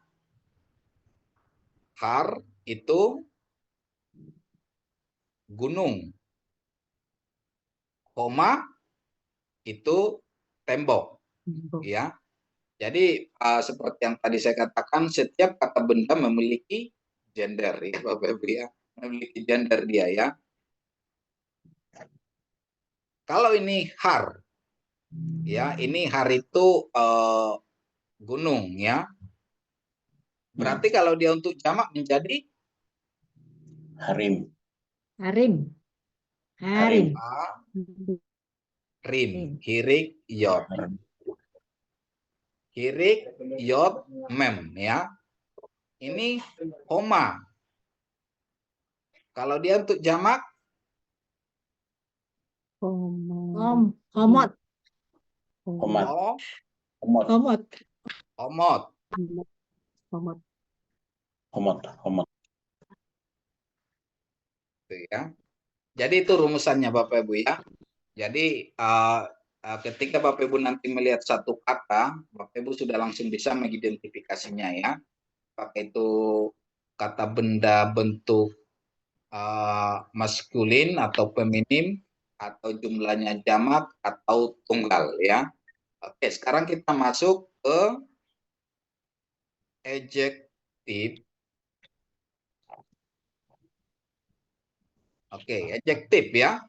Har itu gunung. Koma itu tembok ya. Jadi seperti yang tadi saya katakan, setiap kata benda memiliki gender ya Bapak Ibu ya. Memiliki gender dia ya. Kalau ini har ya, ini har itu gunung ya. Berarti kalau dia untuk jamak menjadi harim. Harim. Harim. Rim. Hirik yod. Hirik yod mem ya. Ini koma. Kalau dia untuk jamak Komot. Komat. Komot. Komot. Ya. Jadi itu rumusannya Bapak Ibu ya. Jadi ketika Bapak Ibu nanti melihat satu kata, Bapak Ibu sudah langsung bisa mengidentifikasinya ya. Apakah itu kata benda bentuk maskulin atau feminim, atau jumlahnya jamak atau tunggal ya. Oke, sekarang kita masuk ke adjektif. Oke, adjektif ya.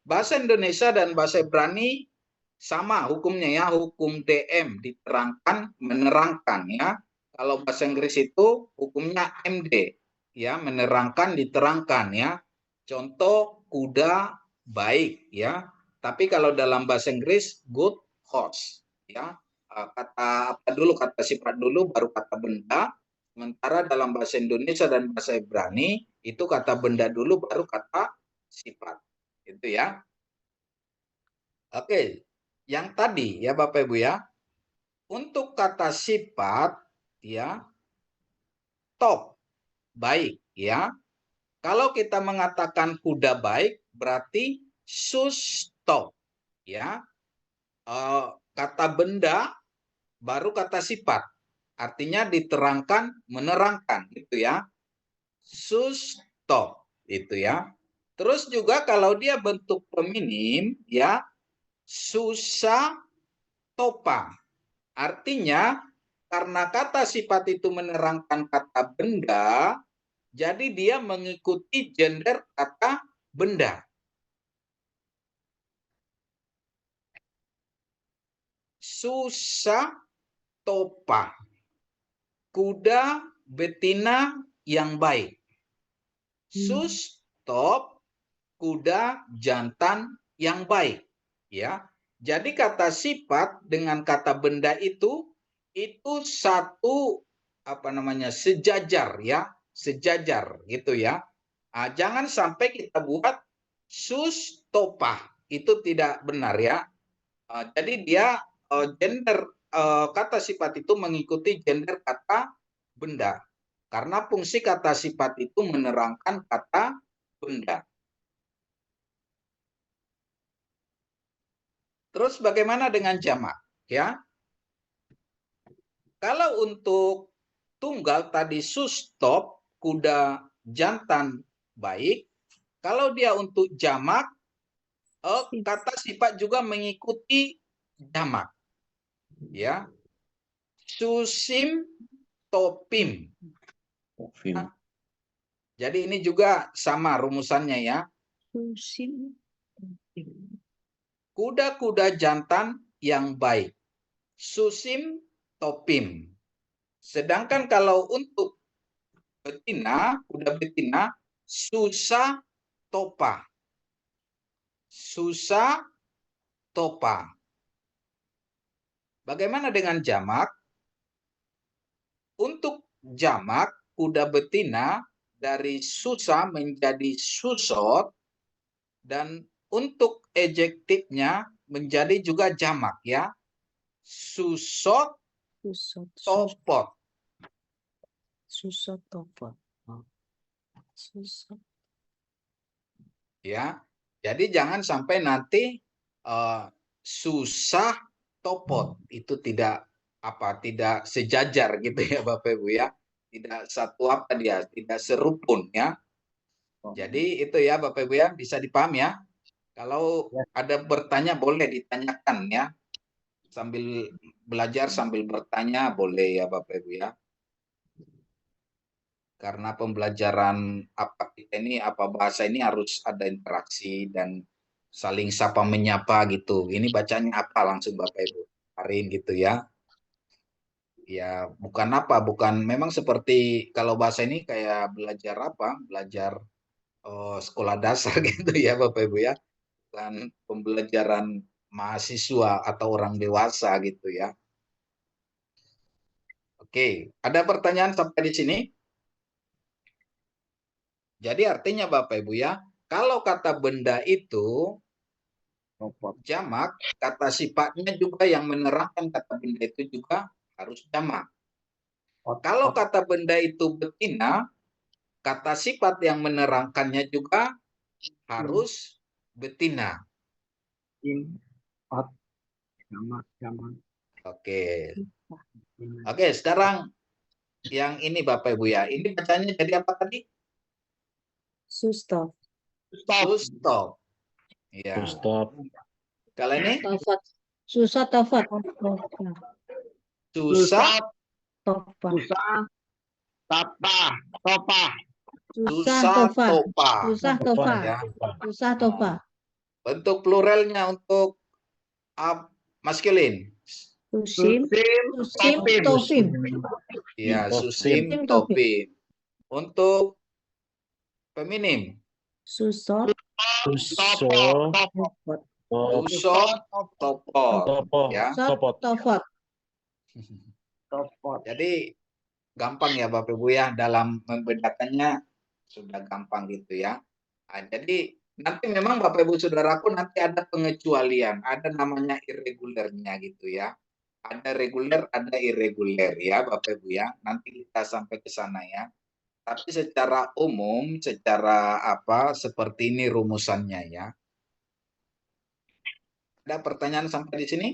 Bahasa Indonesia dan bahasa Ibrani sama hukumnya ya, hukum DM, diterangkan, menerangkan ya. Kalau bahasa Inggris itu hukumnya MD ya, menerangkan, diterangkan ya. Contoh kuda baik ya. Tapi kalau dalam bahasa Inggris good horse ya. kata apa dulu, kata sifat dulu, baru kata benda. Sementara dalam bahasa Indonesia dan bahasa Ibrani itu kata benda dulu, baru kata sifat. Itu ya. Oke, yang tadi ya Bapak Ibu ya. Untuk kata sifat ya, top, baik ya. Kalau kita mengatakan kuda baik berarti sus top ya. Kata benda baru kata sifat. Artinya diterangkan, menerangkan gitu ya. Sus top itu ya. Terus juga kalau dia bentuk feminim ya, susa topa. Artinya karena kata sifat itu menerangkan kata benda, jadi dia mengikuti gender kata benda. Susa topa. Kuda betina yang baik. Sus top, kuda jantan yang baik. Ya. Jadi kata sifat dengan kata benda itu satu sejajar ya, sejajar gitu ya. Jangan sampai kita buat sus topa, itu tidak benar ya. Jadi dia gender kata sifat itu mengikuti gender kata benda. Karena fungsi kata sifat itu menerangkan kata benda. Terus bagaimana dengan jamak? Ya, kalau untuk tunggal tadi sustop, kuda jantan baik. Kalau dia untuk jamak, kata sifat juga mengikuti jamak. Ya, susim topim. Nah, jadi ini juga sama rumusannya ya. Susim. Kuda-kuda jantan yang baik. Susim topim. Sedangkan kalau untuk betina, kuda betina, susa topa. Susa topa. Bagaimana dengan jamak? Untuk jamak, kuda betina dari susa menjadi susot, dan untuk ejektifnya menjadi juga jamak ya. Susot topot. Susot topot. Susot. Ya. Jadi jangan sampai nanti susah topot itu tidak sejajar gitu ya Bapak Ibu ya. Tidak satu tidak serupun ya. Jadi itu ya Bapak Ibu ya, bisa dipahami ya. Kalau ada bertanya boleh ditanyakan ya. Sambil belajar sambil bertanya boleh ya Bapak Ibu ya. Karena pembelajaran bahasa ini harus ada interaksi dan saling sapa menyapa gitu. Ini bacanya apa langsung Bapak Ibu Arin gitu ya. Ya, bukan memang seperti kalau bahasa ini kayak belajar sekolah dasar gitu ya Bapak Ibu ya. Bukan pembelajaran mahasiswa atau orang dewasa gitu ya. Oke, ada pertanyaan sampai di sini? Jadi artinya Bapak Ibu ya, kalau kata benda itu jamak, kata sifatnya juga yang menerangkan kata benda itu juga harus jamak. Kalau kata benda itu betina, kata sifat yang menerangkannya juga harus betina. Oke, sekarang yang ini Bapak Ibu ya. Ini bacanya jadi apa tadi? Sustop. Sustop. Ya. Sustop. Kalau ini? Susah tofat. Susah Topa. Susah topa. Bentuk pluralnya untuk maskulin. Susim topim. Ya, susim topim. Untuk feminim. Susot. Susot topot. Ya. Tofat. Topot. Jadi gampang ya Bapak Ibu ya, dalam membedakannya sudah gampang gitu ya. Nah, jadi nanti memang Bapak Ibu Saudaraku nanti ada pengecualian, ada namanya irregulernya gitu ya. Ada reguler, ada irreguler ya Bapak Ibu ya. Nanti kita sampai ke sana ya. Tapi secara umum, secara apa seperti ini rumusannya ya. Ada pertanyaan sampai di sini?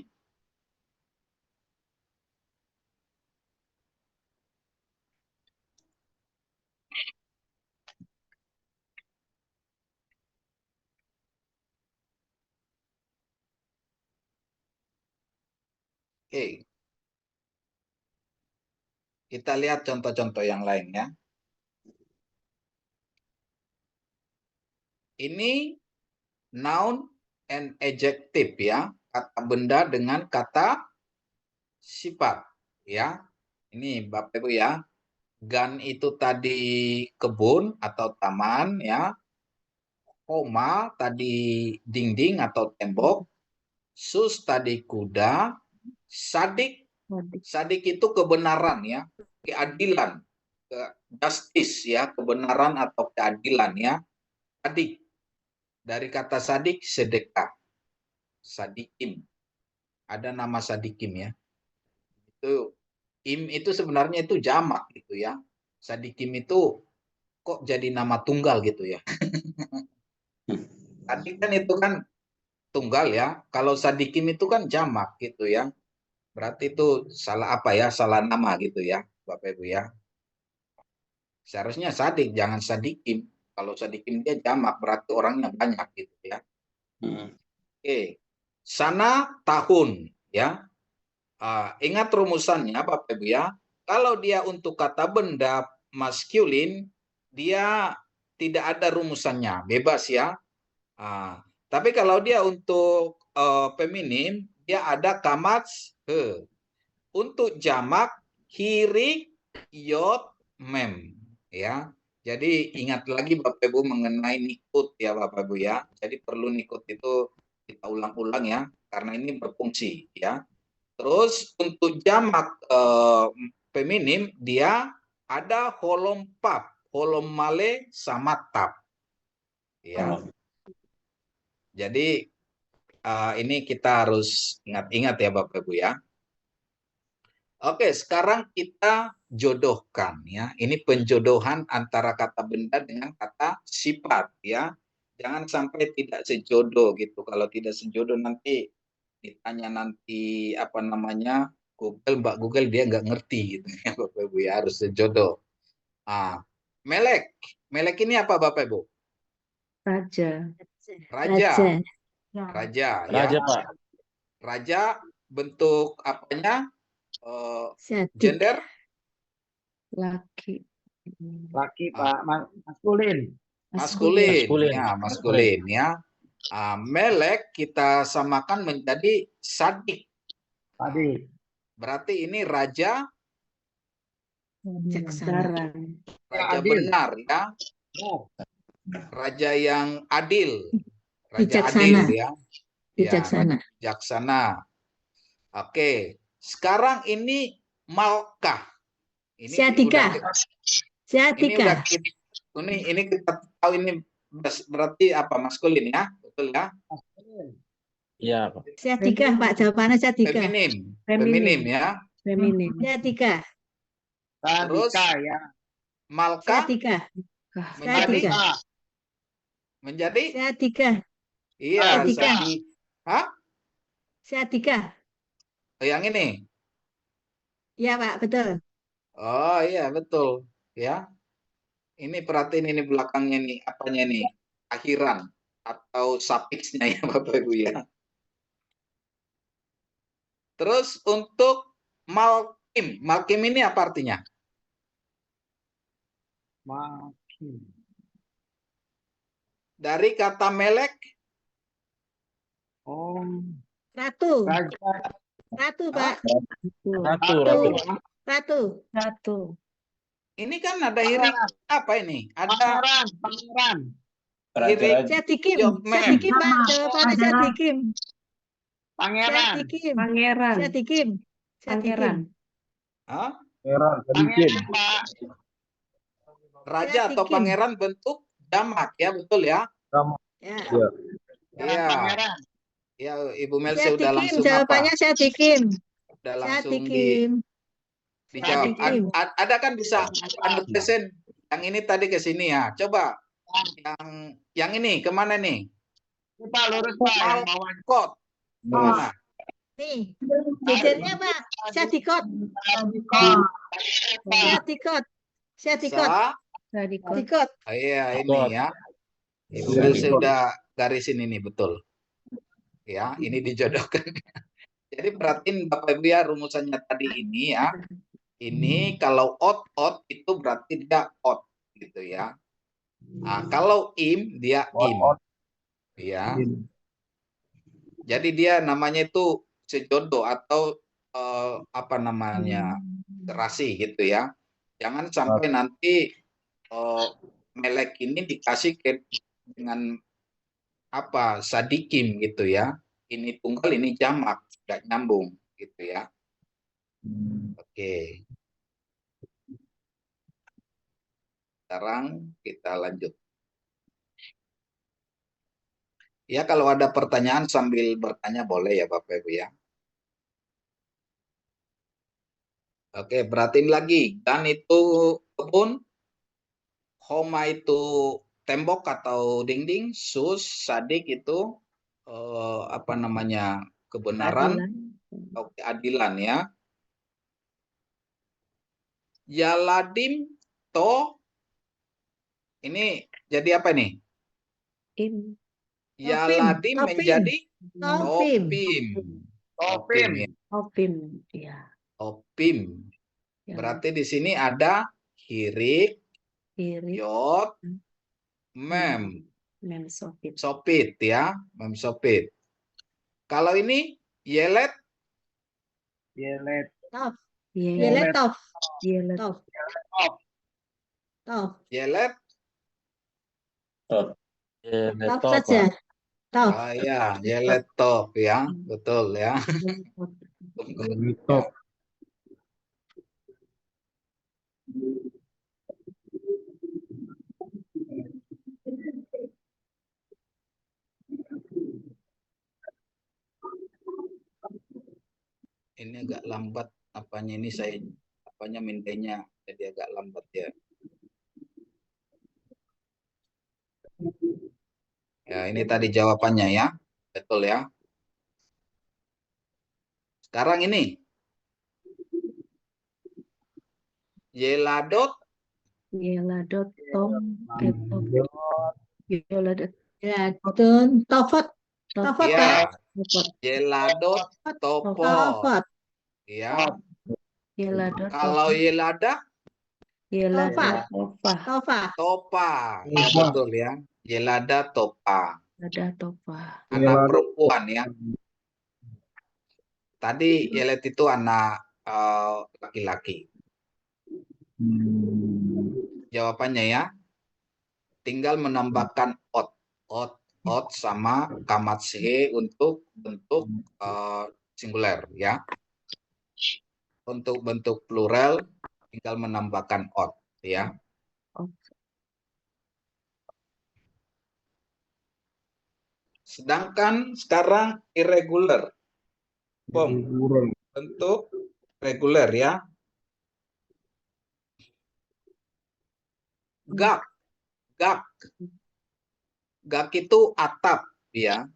Oke. Kita lihat contoh-contoh yang lain ya. Ini noun and adjective ya, kata benda dengan kata sifat ya. Ini Bapak Ibu ya. Gan itu tadi kebun atau taman ya. Koma tadi dinding atau tembok. Sus tadi kuda. Sadik, sadik itu kebenaran ya, keadilan, justice ya, kebenaran atau keadilan ya. Sadik, dari kata sadik sedekah, sadikim, ada nama sadikim ya. Itu itu sebenarnya itu jamak gitu ya. Sadikim itu kok jadi nama tunggal gitu ya. Tadi kan itu kan tunggal ya. Kalau sadikim itu kan jamak gitu ya. Berarti itu salah apa ya? Salah nama gitu ya, Bapak Ibu ya. Seharusnya sadik, jangan sadikim. Kalau sadikim dia jamak, berarti orangnya banyak gitu ya. Oke. Sana tahun ya. Ingat rumusannya Bapak Ibu ya. Kalau dia untuk kata benda maskulin, dia tidak ada rumusannya, bebas ya. Tapi kalau dia untuk feminim, dia ada kamats he. Untuk jamak hirik yot mem ya. Jadi ingat lagi Bapak Ibu mengenai nikut ya Bapak Ibu ya. Jadi perlu nikut itu kita ulang-ulang ya karena ini berfungsi ya. Terus untuk jamak feminim dia ada holom pap, holom male sama tap. Ya. Jadi ini kita harus ingat-ingat ya Bapak Ibu ya. Oke, sekarang kita jodohkan ya. Ini penjodohan antara kata benda dengan kata sifat ya. Jangan sampai tidak sejodoh gitu. Kalau tidak sejodoh nanti ditanya nanti apa namanya Google, Mbak Google dia nggak ngerti gitu ya Bapak Ibu ya, harus sejodoh. Melek, melek ini apa Bapak Ibu? Raja. Raja. Raja. Raja ya. Raja, Pak. Raja bentuk apanya? Sadik. Gender? Laki. Laki Pak, maskulin. Maskulin. Maskulin. Ya, maskulin ya. Melek kita samakan menjadi sadik. Tadi. Berarti ini raja Bijaksana. raja Adil. benar ya. Raja yang adil. Raja Bijaksana. adil ya. Bijaksana. Ya, bijaksana. Oke. Sekarang ini Malkah. Ini Siatika. Siatika. Ini kita tahu ini berarti apa maskulin ya, betul ya? Iya, Pak. Siatika, Pak. Jawabannya Siatika. Feminim, feminim ya. Feminim. Siatika. Terus ya. Malkah Siatika. menjadi Siatika. menjadi Siatika. iya. Siatika. Hah? Siatika. Yang ini. Iya, Pak, betul. Oh iya betul ya. Ini perhatiin ini belakangnya nih apanya nih? Akhiran atau suffixnya ya Bapak Ibu ya. Terus untuk malkim, malkim ini apa artinya? Malkim. Dari kata melek. Oh. Ratu. Raja. Ratu, Pak. Ratu. Ini kan ada hirik apa ini? Ada pangeran. Siadikim. Yokmem. Siadikim, Pak. Jawabannya Siadikim. Pangeran. Siadikim. Pangeran. Siadikim. Pangeran. Hah? Pangeran, Pak. Raja atau pangeran bentuk jamak ya, betul ya? Ya. Iya. Pangeran. Ya, Ibu Melsi Saya udah dikim, langsung jawabannya apa? saya dikim. Udah Saya langsung dikim. dijawab. Dikim. Ada kan bisa anu pesen yang ini tadi ke sini ya. Coba yang ini kemana nih? Ini Pak lurus Pak yang bawah. Kot. Kemana? Nih, jajannya Pak. Saya dikot. Saya dikot. Saya dikot. Dikot. Oh, iya ini ya. Ibu Melsi udah garisin ini betul. Ya, ini dijodohkan. Jadi perhatiin Bapak Ibu ya rumusannya tadi ini ya. Ini kalau ot itu berarti dia ot gitu ya. Nah, kalau im dia im. Ya. Jadi dia namanya itu sejodoh atau apa namanya? Serasi gitu ya. Jangan sampai nanti melek ini dikasih dengan apa sadikim gitu ya. Ini tunggal ini jamak, tidak nyambung gitu ya. Oke. Sekarang kita lanjut. Ya kalau ada pertanyaan sambil bertanya boleh ya Bapak Ibu ya. Oke, perhatiin lagi. Dan itu kebun, homa itu tembok atau dinding, sus, sadik itu apa namanya kebenaran, atau keadilan ya. Yaladim to ini jadi apa nih? Im. Yaladim menjadi Topim. Topim. Ya. Topim. Ya. Topim. Berarti di sini ada hirik, yod, mem. Mem sopit. Sopit ya, mem sopit. Kalau ini yelet. Yelet. Tof. Yelet tof. Yelet. Tof. Tof. Yelet. Tof saja. Tof. Ah ya, yelet top ya, betul ya. Top. Ini agak lambat apanya ini saya apanya mintanya jadi agak lambat ya. Ya, ini tadi jawabannya ya. Betul ya. Sekarang ini. Yeladot. Yeladot tom. Yeladot. Yeladot tofot. Tofot ya. Pak. Yeladot topo. Tofot. Ya. Yeladot. Kalau yelada. Yelada topa. Topa. Topa. Betul ya. Yelada topa. Yelada topa. Anak perempuan ya. Tadi yelet itu anak laki-laki. Jawabannya ya. Tinggal menambahkan ot sama kamatse untuk bentuk singular ya. Untuk bentuk plural tinggal menambahkan ot ya. Sedangkan sekarang irregular. Bentuk reguler ya. Gak. Gak itu atap ya.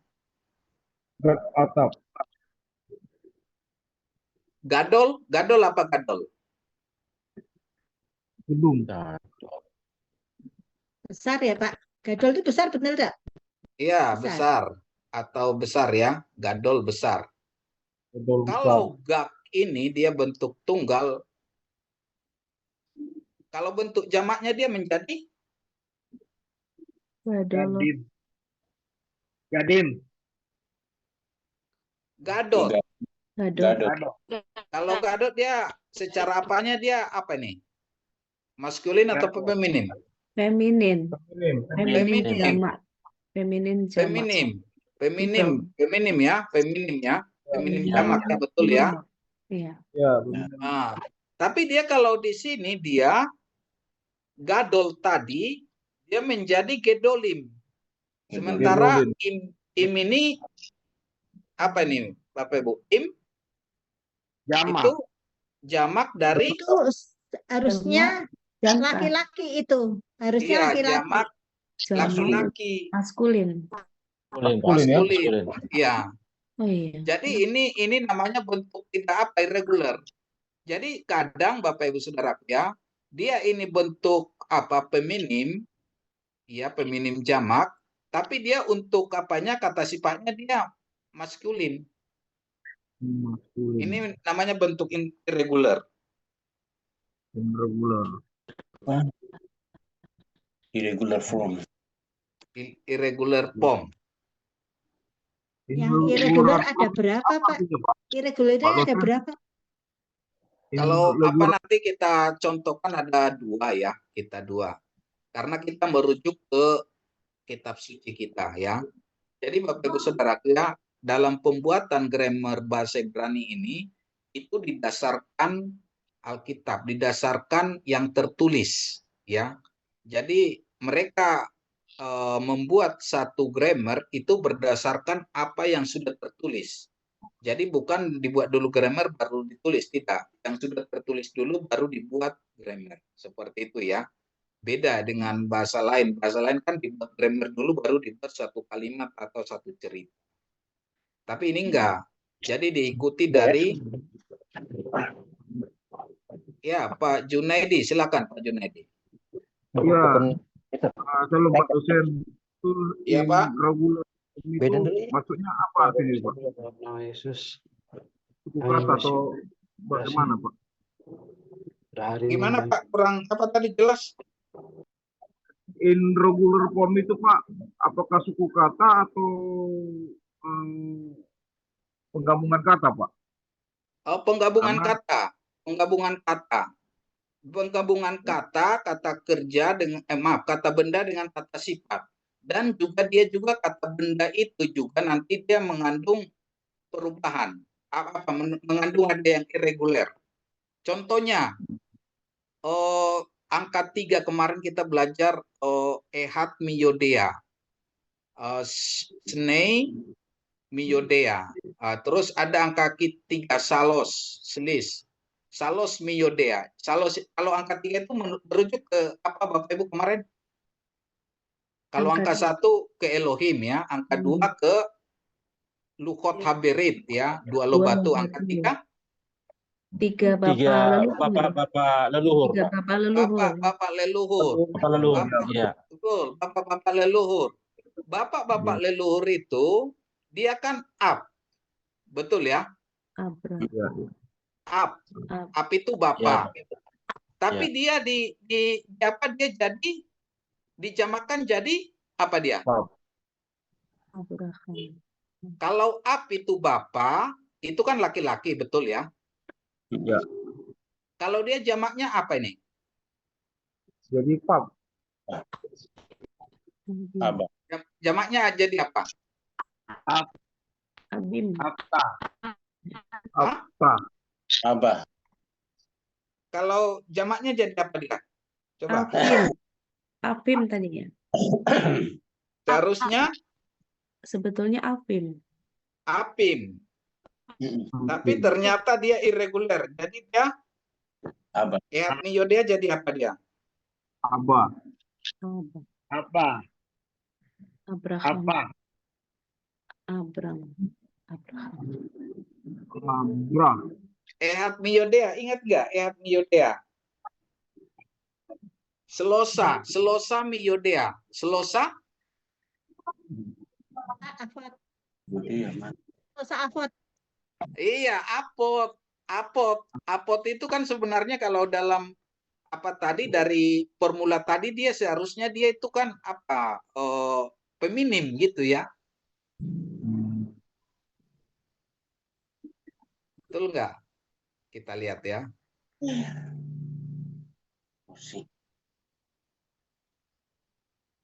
Gak atap. Gadol apa gadol? Gedung. Besar ya Pak. Gadol itu besar benar enggak? Iya, besar atau besar ya. Gadol besar. Kalau gak ini dia bentuk tunggal. Kalau bentuk jamaknya dia menjadi Gadim. gadot. Gadot. Kalau gadot dia secara apanya dia apa nih? Maskulin atau feminin? Feminin. Feminim. Jamak. Feminin jamak. Feminim ya. Feminim jamak ya, betul ya. Iya. Ya, Nah, tapi dia kalau di sini dia gadol tadi dia menjadi gedolim. Sementara im ini apa ini Bapak Ibu? Im jamak. itu jamak dari Itu harusnya laki-laki itu. Harusnya laki-laki. jamak laki-laki. Maskulin. Maskulin. Ya. Oh iya. Jadi ini namanya bentuk tidak apa irregular. Jadi kadang Bapak Ibu Saudara ya, dia ini bentuk apa feminim, ya feminim jamak, tapi dia untuk apanya kata sifatnya dia maskulin. Ini namanya bentuk irregular. Irregular form. Irregular form. Yang irregular ada berapa, Pak? Irregularnya ada berapa? Kalau apa nanti kita contohkan ada dua ya, kita dua. Karena kita merujuk ke kitab suci kita ya. Jadi Bapak Ibu Saudara ya, dalam pembuatan grammar bahasa Ibrani ini itu didasarkan Alkitab, didasarkan yang tertulis ya. Jadi mereka membuat satu grammar itu berdasarkan apa yang sudah tertulis. Jadi bukan dibuat dulu grammar baru ditulis, tidak. Yang sudah tertulis dulu baru dibuat grammar. Seperti itu ya. Beda dengan bahasa lain. Bahasa lain kan dibuat grammar dulu baru dibuat satu kalimat atau satu cerita. Tapi ini enggak. Jadi diikuti dari ya Pak Junaidi, silakan Pak Junaidi. Ya, kalau Pak dosen itu Iya Pak. irregular itu maksudnya apa artinya Pak? Yesus. Suku kata atau bagaimana Pak? Gimana Pak? Kurang apa tadi jelas? Irregular form itu Pak, apakah suku kata atau penggabungan kata Pak? Penggabungan kata. Penggabungan kata. Penggabungan kata kerja dengan kata benda dengan kata sifat. Dan juga dia juga kata benda itu juga nanti dia mengandung perubahan. Mengandung ada yang irregular. Contohnya angka 3 kemarin kita belajar ehat miyodea. Snei miyodea. Terus ada angka 3 salos, selis. Salos miyodea. Salos, kalau angka 3 itu merujuk ke apa Bapak Ibu kemarin? Kalau angka 1 ke Elohim ya, angka 2 ke Lukhot Haberit ya, 2 lobatu, angka 3 tiga bapak leluhur. Bapak leluhur. Iya. Betul, bapak-bapak leluhur. Bapak-bapak leluhur itu dia kan Ab. Betul ya? Ab itu bapak. Tapi dia dia jadi dijamakan jadi apa dia? Kalau Ab itu bapak, itu kan laki-laki, betul ya? Iya. Kalau dia jamaknya apa ini? Jadi Pak. Abah. Jamaknya jadi apa? Abim. Abah. Kalau jamaknya jadi apa dia? Coba. Afim tadinya. Seharusnya sebetulnya Afim. Apim. Tapi ternyata dia irregular. Jadi dia Abah. Miyodea jadi apa dia? Abah. Abraham. Ehat miyodea, ingat nggak Ehat miyodea? Selosa miyodea. Selosa? Iya, apot itu kan sebenarnya kalau dalam apa tadi dari formula tadi dia seharusnya dia itu kan apa feminim gitu ya. Betul nggak? Kita lihat ya.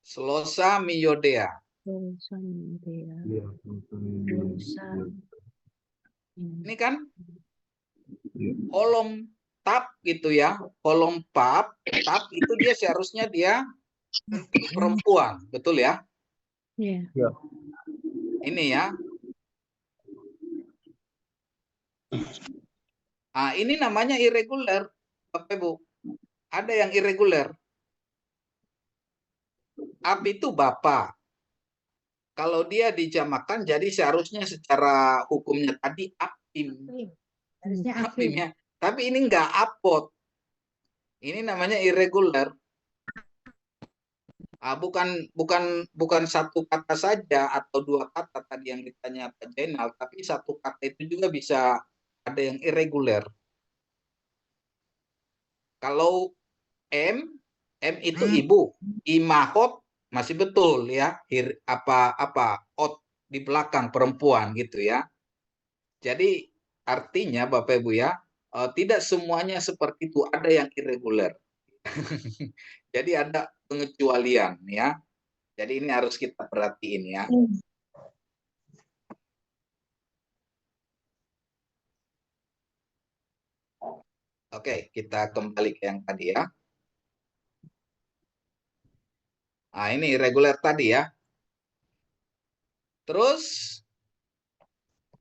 Selosa miyodea. Ini kan Kolom tab gitu ya, kolom tab itu dia seharusnya dia untuk perempuan, betul ya? Iya. Ini ya. Ah, ini namanya irregular, Bapak Ibu. Ada yang irregular. Ab itu bapak. Kalau dia dijamakan, jadi seharusnya secara hukumnya tadi apim. Harusnya Apim Afif. ya. Tapi ini enggak apot. Ini namanya irregular. Bukan satu kata saja atau dua kata tadi yang ditanya Pak Jainal, tapi satu kata itu juga bisa ada yang irregular. Kalau M itu ibu, imahot masih betul ya, ot di belakang perempuan gitu ya. Jadi artinya Bapak Ibu ya, tidak semuanya seperti itu, ada yang irregular. Jadi ada pengecualian ya. Jadi ini harus kita perhatiin ya. Oke, kita kembali ke yang tadi ya. Nah, ini irregular tadi ya. Terus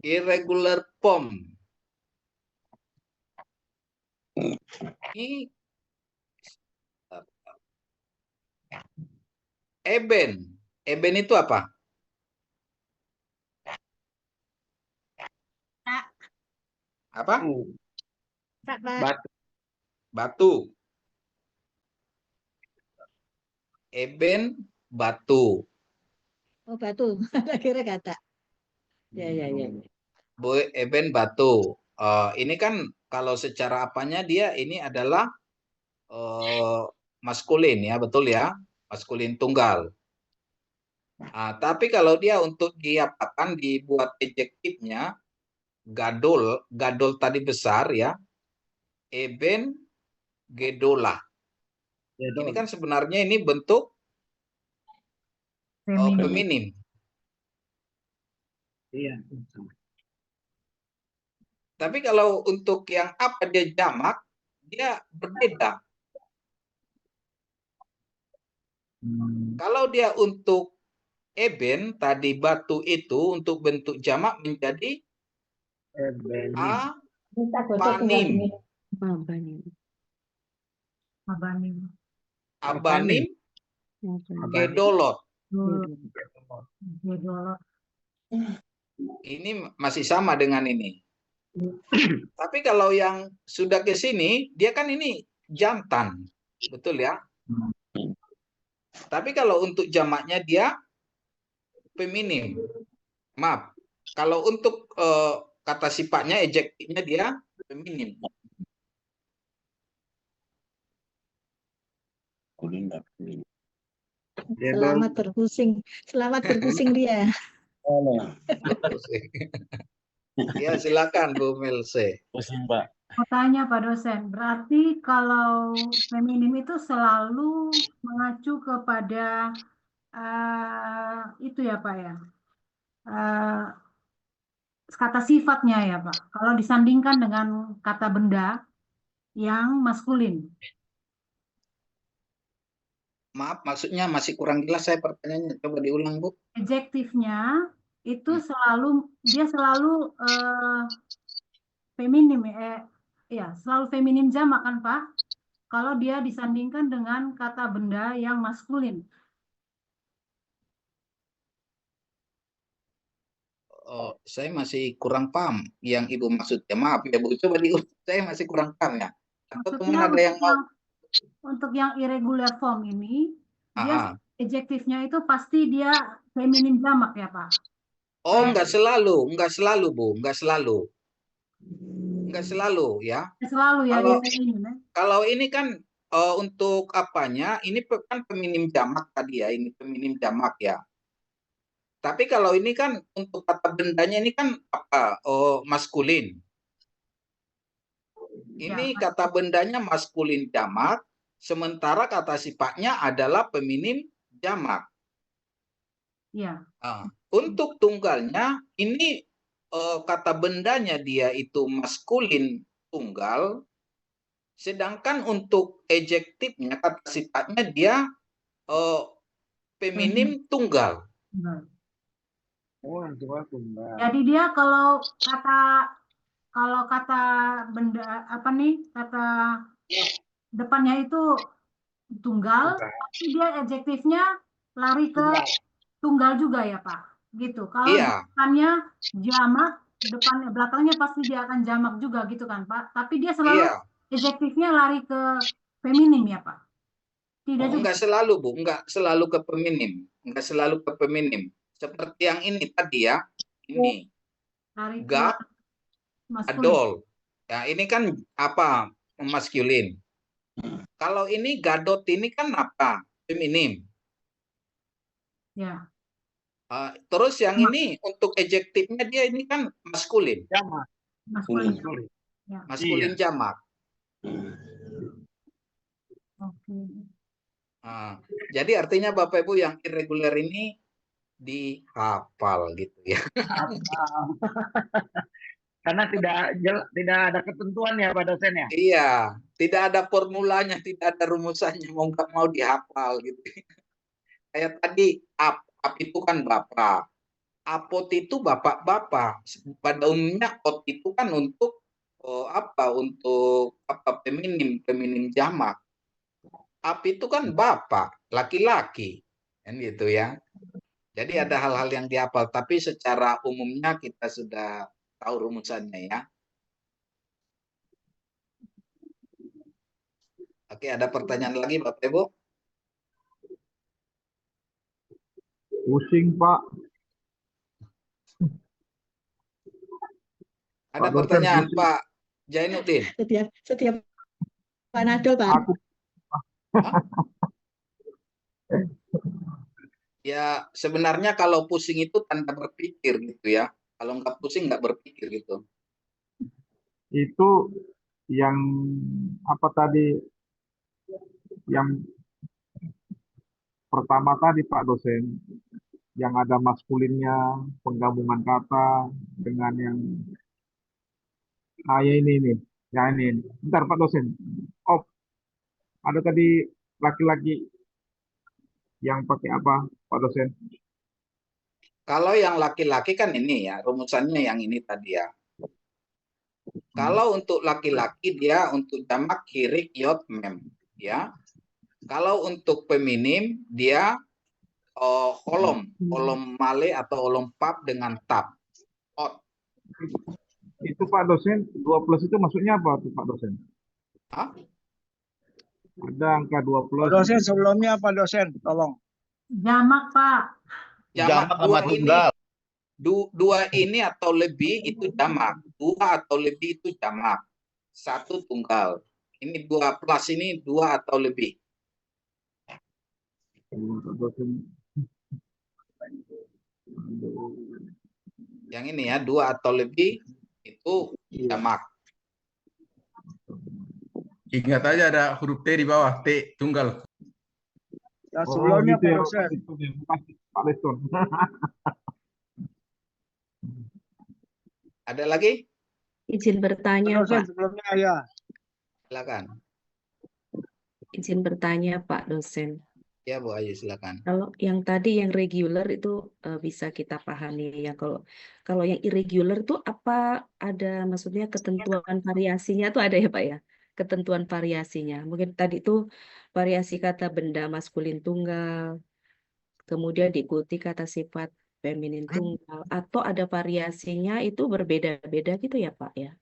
irregular form. Ini eben. Eben itu apa? Apa? Batu. Eben batu. Oh, batu. Kira kata. Ya. Eben batu. Ini kan kalau secara apanya dia ini adalah maskulin ya, betul ya, maskulin tunggal. Tapi kalau dia untuk diapakan dibuat adjektifnya gadol tadi besar ya, eben gedola. Ini kan sebenarnya ini bentuk feminim. Iya. Tapi kalau untuk yang apa dia jamak, dia berbeda. Kalau dia untuk eben tadi batu itu untuk bentuk jamak menjadi abanim. Abanim gedolot. Ini masih sama dengan ini. Tapi kalau yang sudah ke sini, dia kan ini jantan. Betul ya? Tapi kalau untuk jamaknya dia feminim. Maaf. Kalau untuk kata sifatnya, adjektifnya dia feminim. Selamat berpusing. Selamat berpusing dia. Ya, silakan Bu Milse. Pusing, Pak. Mau tanya Pak dosen, berarti kalau feminim itu selalu mengacu kepada itu ya Pak ya, kata sifatnya ya Pak. Kalau disandingkan dengan kata benda yang maskulin. Maaf, maksudnya masih kurang jelas saya pertanyaannya. Coba diulang Bu. Adjektifnya itu dia selalu feminim ya, selalu feminim jamak kan Pak? Kalau dia disandingkan dengan kata benda yang maskulin. Oh, saya masih kurang paham yang Ibu maksudnya. Maaf ya Bu, coba diulang. Saya masih kurang paham ya. Atau teman ada yang mau? Untuk yang irregular form ini, dia adjektifnya itu pasti dia feminim jamak ya Pak? Oh, enggak selalu Bu, enggak selalu. Enggak selalu ya. Selalu ya. Kalau ini kan untuk apanya? Ini kan feminim jamak tadi ya, ini feminim jamak ya. Tapi kalau ini kan untuk kata bendanya ini kan apa? Oh, maskulin. Ini kata bendanya maskulin jamak, sementara kata sifatnya adalah feminim jamak. Iya. Untuk tunggalnya ini kata bendanya dia itu maskulin tunggal, sedangkan untuk ejektifnya, kata sifatnya dia feminim tunggal. Oh, yang tua tunggal. Jadi dia kalau kata benda apa nih, kata depannya itu tunggal, tapi dia adjektifnya lari ke tunggal juga ya Pak, gitu. Kalau Iya. depannya jamak, depannya belakangnya pasti dia akan jamak juga gitu kan Pak. Tapi dia selalu adjektifnya lari ke feminim ya Pak. Tidak juga. Enggak selalu Bu, enggak selalu ke feminim, enggak selalu ke feminim. Seperti yang ini tadi ya, ini Lari ke gap, maskulin. adol. Ya ini kan apa, maskulin. Kalau ini gadot ini kan apa, feminim. Ya. Terus yang ini untuk adjektifnya dia ini kan maskulin. Jamak. Maskulin. Ya. Maskulin jamak. Oke. Jadi artinya Bapak Ibu yang irregular ini dihafal gitu ya. Karena tidak ada ketentuan ya Pak dosen ya. Iya, tidak ada formulanya, tidak ada rumusannya, mau nggak mau dihafal gitu. Kayak tadi ap itu kan bapak, apot itu bapak-bapak. Pada umumnya ot itu kan untuk untuk feminim jamak. Ap itu kan bapak, laki-laki, kan gitu ya. Jadi ada hal-hal yang dihafal, tapi secara umumnya kita sudah tahu rumusannya ya. Oke, ada pertanyaan lagi Bapak Ibu? Pusing Pak. Ada pertanyaan Pak Jainuddin? Setiap Panadol Pak. Ya sebenarnya kalau pusing itu tanda berpikir gitu ya. Kalau nggak pusing nggak berpikir gitu. Itu yang apa tadi? Yang pertama tadi Pak dosen, yang ada maskulinnya, penggabungan kata dengan yang ya ini. Bentar Pak dosen. Oh, ada tadi laki-laki yang pakai apa Pak dosen? Kalau yang laki-laki kan ini ya, rumusannya yang ini tadi ya. Kalau untuk laki-laki dia untuk jamak hirik yot mem ya. Kalau untuk feminim dia olom male atau olom pap dengan tap. Ot. Itu Pak dosen, 2+ itu maksudnya apa tuh Pak dosen? Hah? Ada angka 2+. Pak dosen sebelumnya apa dosen? Tolong. Jamak Pak. Jamak dua ini. Dua ini atau lebih itu jamak. 2 atau lebih itu jamak. 1 tunggal. Ini 2+ ini 2 atau lebih. Yang ini ya 2 atau lebih itu jamak. Ingat aja ada huruf T di bawah, T tunggal. Ya, sebelumnya gitu Pak ya, dosen. Pak Leston. Ada lagi? Izin bertanya, Dosen, Pak. sebelumnya ya. Silakan. Izin bertanya, Pak dosen. Ya, Bu Ayu, silakan. Kalau yang tadi yang regular itu bisa kita pahami ya. Kalau yang irregular itu apa ada maksudnya ketentuan variasinya tuh ada ya, Pak ya? Ketentuan variasinya. Mungkin tadi itu variasi kata benda maskulin tunggal, kemudian diikuti kata sifat feminin tunggal, atau ada variasinya itu berbeda-beda gitu ya, Pak ya?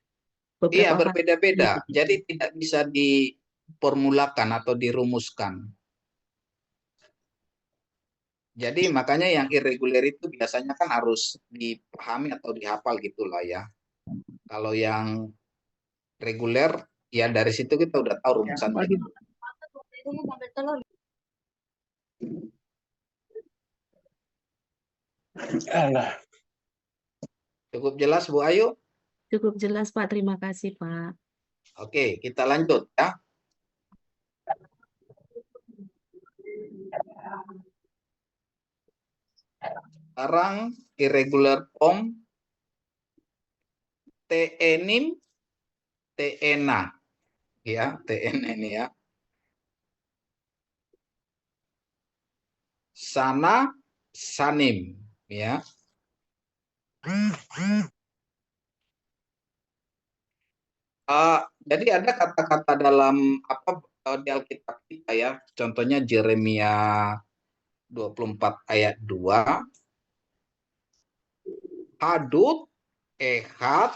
Iya, berbeda-beda. Jadi tidak bisa diformulakan atau dirumuskan. Jadi makanya yang irregular itu biasanya kan harus dipahami atau dihafal gitulah ya. Kalau yang reguler ya dari situ kita udah tahu rumusannya. Cukup jelas Bu Ayu? Cukup jelas Pak, terima kasih Pak. Oke, kita lanjut ya. Sekarang irregular form tenim TENA, ya, TENA ini ya. Sana, sanim, ya. Jadi ada kata-kata dalam di Alkitab kita ya, contohnya Yeremia 24 ayat 2, hadut, ehad,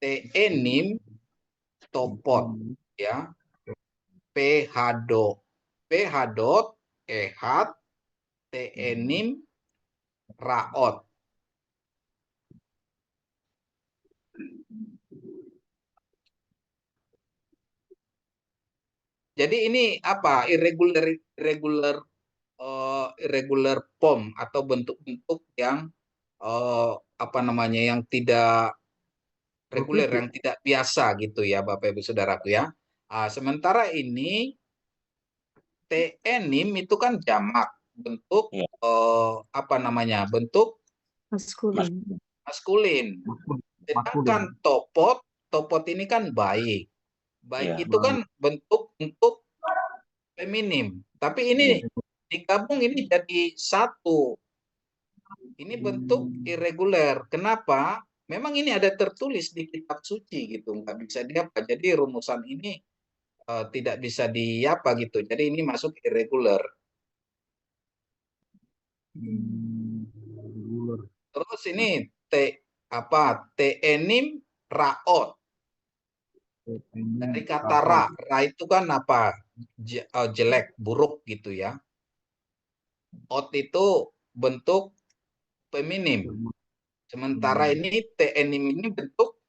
te'enim, topot, ya, phadot, ehad, te'enim, raot. Jadi ini apa? Irregular form atau bentuk-bentuk yang yang tidak reguler, yang tidak biasa gitu ya, Bapak Ibu Saudaraku ya. Sementara ini te'enim itu kan jamak, bentuk bentuk maskulin. Sedangkan topot ini kan baik. Baik itu kan bentuk feminim. Tapi ini digabung ini jadi satu. Ini bentuk irregular. Kenapa? Memang ini ada tertulis di kitab suci gitu, nggak bisa diapa. Jadi rumusan ini tidak bisa diapa gitu. Jadi ini masuk irregular. Terus ini te'enim raot. Dari kata ra itu kan apa? Jelek, buruk gitu ya. Ot itu bentuk feminim. Sementara ini te'enim ini bentuk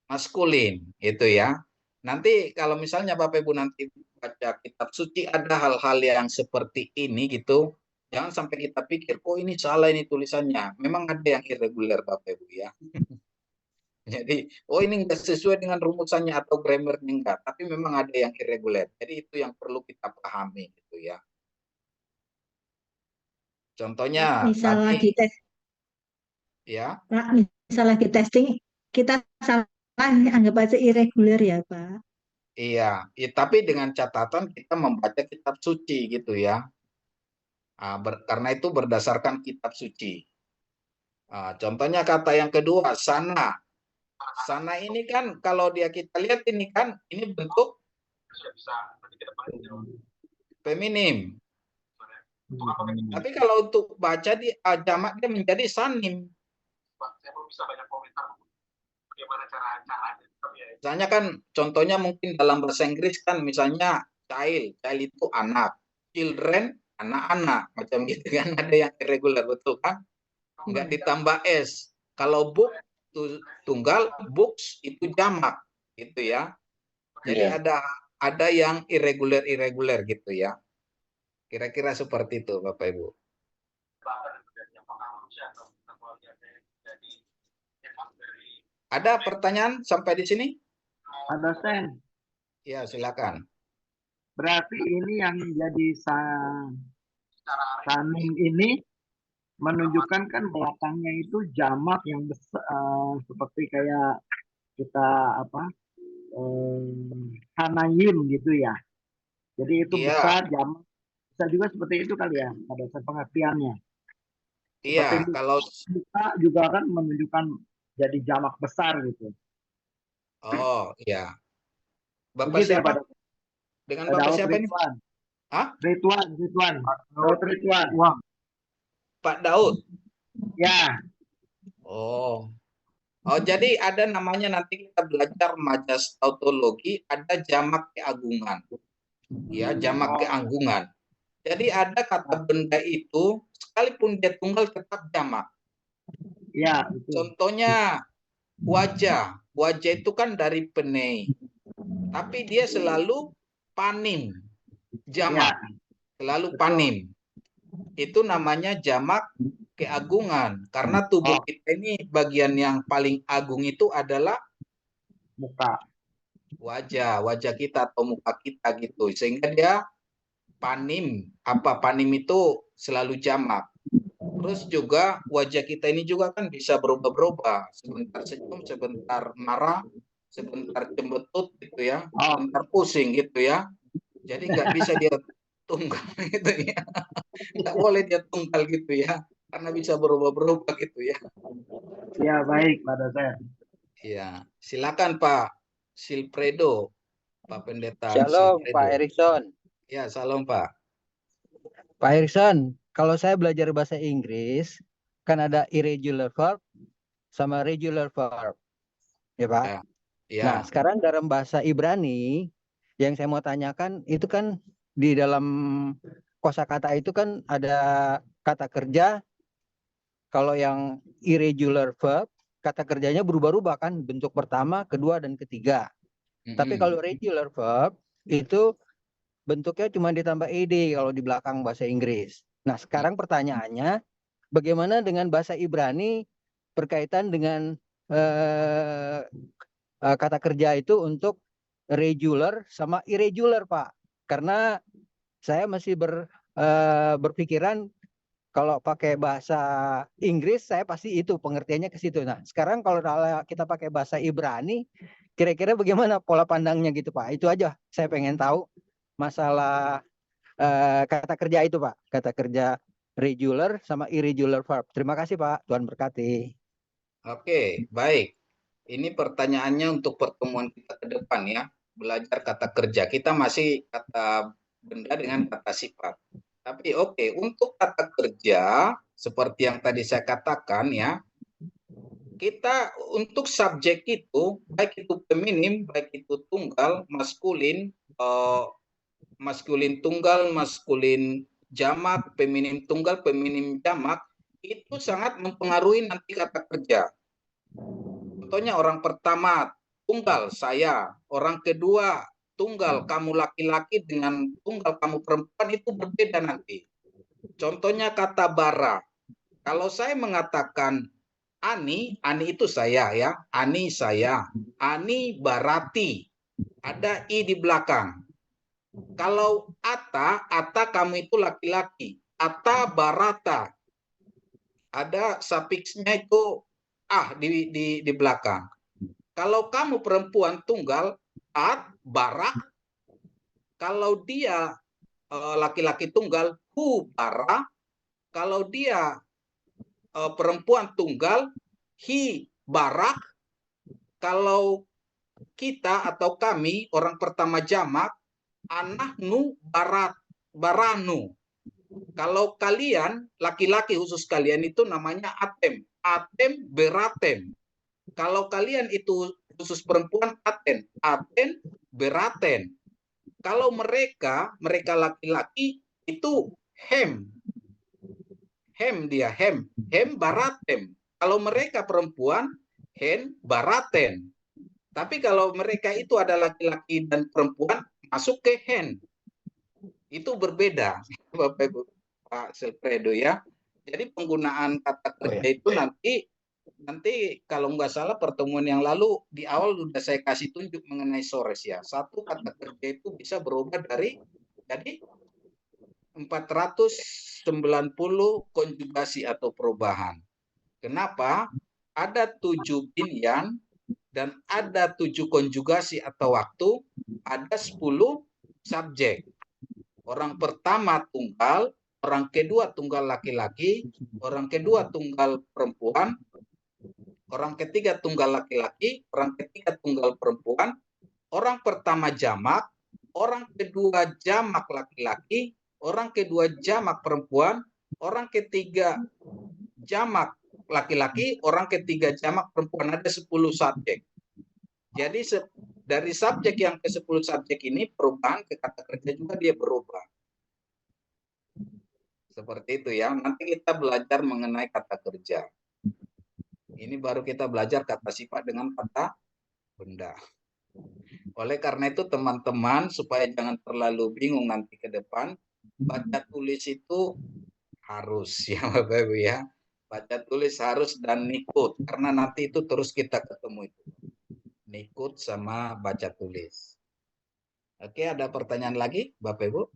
maskulin itu ya. Nanti kalau misalnya Bapak Ibu nanti baca kitab suci ada hal-hal yang seperti ini gitu, jangan sampai kita pikir, oh ini salah ini tulisannya. Memang ada yang irregular Bapak Ibu ya. Jadi, oh ini enggak sesuai dengan rumusannya atau grammarnya enggak, tapi memang ada yang irregular. Jadi itu yang perlu kita pahami gitu ya. Contohnya misalnya tadi, tes, ya. Misalnya di testing kita salah, anggap aja irregular ya Pak. Iya, tapi dengan catatan kita membaca kitab suci gitu ya. Karena itu berdasarkan kitab suci. Contohnya kata yang kedua, sana. Sana ini kan kalau kita lihat ini kan ini bentuk feminim. Tapi kalau untuk baca di jamak dia menjadi sanim. Misalnya kan contohnya mungkin dalam bahasa Inggris kan misalnya child itu anak, children anak-anak macam gitu kan, ada yang irregular betul kan? Enggak ditambah s. Kalau book tunggal, books itu jamak gitu ya. Jadi ada yang irregular gitu ya. Kira-kira seperti itu Bapak Ibu. Ada pertanyaan sampai di sini? Ada Sen. Ya, silakan. Berarti ini yang jadi sanim ini menunjukkan kan belakangnya itu jamak yang besar, seperti kayak kita hanayim gitu ya. Jadi itu besar jamak, bisa juga seperti itu kali ya pada pengertiannya. Iya, kalau kita juga kan menunjukkan jadi jamak besar gitu. Oh iya. Bapak begitu siapa? Ya, dengan Bapak siapa ini? Ridwan. Pak Daud. Ya. Oh, jadi ada namanya nanti kita belajar majas tautologi, ada jamak keagungan. Ya, jamak keagungan. Jadi ada kata benda itu sekalipun dia tunggal tetap jamak. Ya, contohnya wajah. Wajah itu kan dari penei. Tapi dia selalu panim. Jamak. Selalu panim. Itu namanya jamak keagungan. Karena tubuh kita ini bagian yang paling agung itu adalah muka. Wajah kita atau muka kita gitu. Sehingga dia panim. Panim itu selalu jamak. Terus juga wajah kita ini juga kan bisa berubah-berubah. Sebentar senyum, sebentar marah, sebentar cembetut gitu ya, sebentar pusing gitu ya. Jadi nggak bisa dia tunggal gitu ya. Nggak boleh dia tunggal gitu ya. Karena bisa berubah-berubah gitu ya. Ya, baik, Pak dosen. Ya, silakan Pak Silfredo, Pak Pendeta Shalom, Pak Silfredo. Erikson. Ya, salam Pak. Pak Erikson, kalau saya belajar bahasa Inggris, kan ada irregular verb sama regular verb. Ya, Pak? Ya. Ya. Nah, sekarang dalam bahasa Ibrani, yang saya mau tanyakan, itu kan di dalam kosakata itu kan ada kata kerja. Kalau yang irregular verb, kata kerjanya berubah-ubah kan, bentuk pertama, kedua, dan ketiga. Tapi kalau regular verb, itu bentuknya cuma ditambah ed kalau di belakang bahasa Inggris. Nah, sekarang pertanyaannya, bagaimana dengan bahasa Ibrani berkaitan dengan kata kerja itu untuk regular sama irregular, Pak? Karena saya masih berpikiran kalau pakai bahasa Inggris, saya pasti itu pengertiannya ke situ. Nah, sekarang kalau kita pakai bahasa Ibrani, kira-kira bagaimana pola pandangnya gitu, Pak? Itu aja saya pengen tahu masalah kata kerja itu, Pak. Kata kerja regular sama irregular verb. Terima kasih, Pak. Tuhan berkati. Oke, baik. Ini pertanyaannya untuk pertemuan kita ke depan ya. Belajar kata kerja. Kita masih kata benda dengan kata sifat. Tapi oke, untuk kata kerja, seperti yang tadi saya katakan ya, kita untuk subjek itu, baik itu feminim, baik itu tunggal, maskulin, maskulin tunggal, maskulin jamak, feminim tunggal, feminim jamak, itu sangat mempengaruhi nanti kata kerja. Contohnya orang pertama, tunggal, saya. Orang kedua, tunggal, kamu laki-laki dengan tunggal, kamu perempuan, itu berbeda nanti. Contohnya kata bara. Kalau saya mengatakan Ani itu saya ya. Ani saya. Ani Barati. Ada I di belakang. Kalau Ata kamu itu laki-laki. Ata Barata. Ada sufiksnya itu di belakang. Kalau kamu perempuan tunggal, At Barak. Kalau dia laki-laki tunggal, Hu Bara. Kalau dia perempuan tunggal, Hi Barak. Kalau kita atau kami orang pertama jamak, Anahnu Baranu. Kalau kalian laki-laki khusus kalian itu namanya Atem, Atem Beratem. Kalau kalian itu khusus perempuan Aten, Aten Beraten. Kalau mereka laki-laki itu Hem dia, Hem Baratem. Kalau mereka perempuan, Hen Baraten. Tapi kalau mereka itu ada laki-laki dan perempuan, masuk ke Hen. Itu berbeda, Bapak Ibu, Pak Silfredo ya. Jadi penggunaan kata kerja itu nanti kalau nggak salah pertemuan yang lalu di awal sudah saya kasih tunjuk mengenai sores ya. Satu kata kerja itu bisa berubah dari jadi 490 konjugasi atau perubahan. Kenapa? Ada 7 binyan dan ada 7 konjugasi atau waktu, ada 10 subjek. Orang pertama tunggal, orang kedua tunggal laki-laki, orang kedua tunggal perempuan, orang ketiga tunggal laki-laki, orang ketiga tunggal perempuan, orang pertama jamak, orang kedua jamak laki-laki, orang kedua jamak perempuan, orang ketiga jamak laki-laki, orang ketiga jamak perempuan. Ada 10 subjek. Jadi dari subjek yang ke 10 subjek ini perubahan ke kata kerja juga dia berubah. Seperti itu ya. Nanti kita belajar mengenai kata kerja. Ini baru kita belajar kata sifat dengan kata benda. Oleh karena itu teman-teman, supaya jangan terlalu bingung nanti ke depan, baca tulis itu harus ya Bapak Ibu ya. Baca tulis harus dan nikut, karena nanti itu terus kita ketemu itu. Nikut sama baca tulis. Oke, ada pertanyaan lagi Bapak Ibu?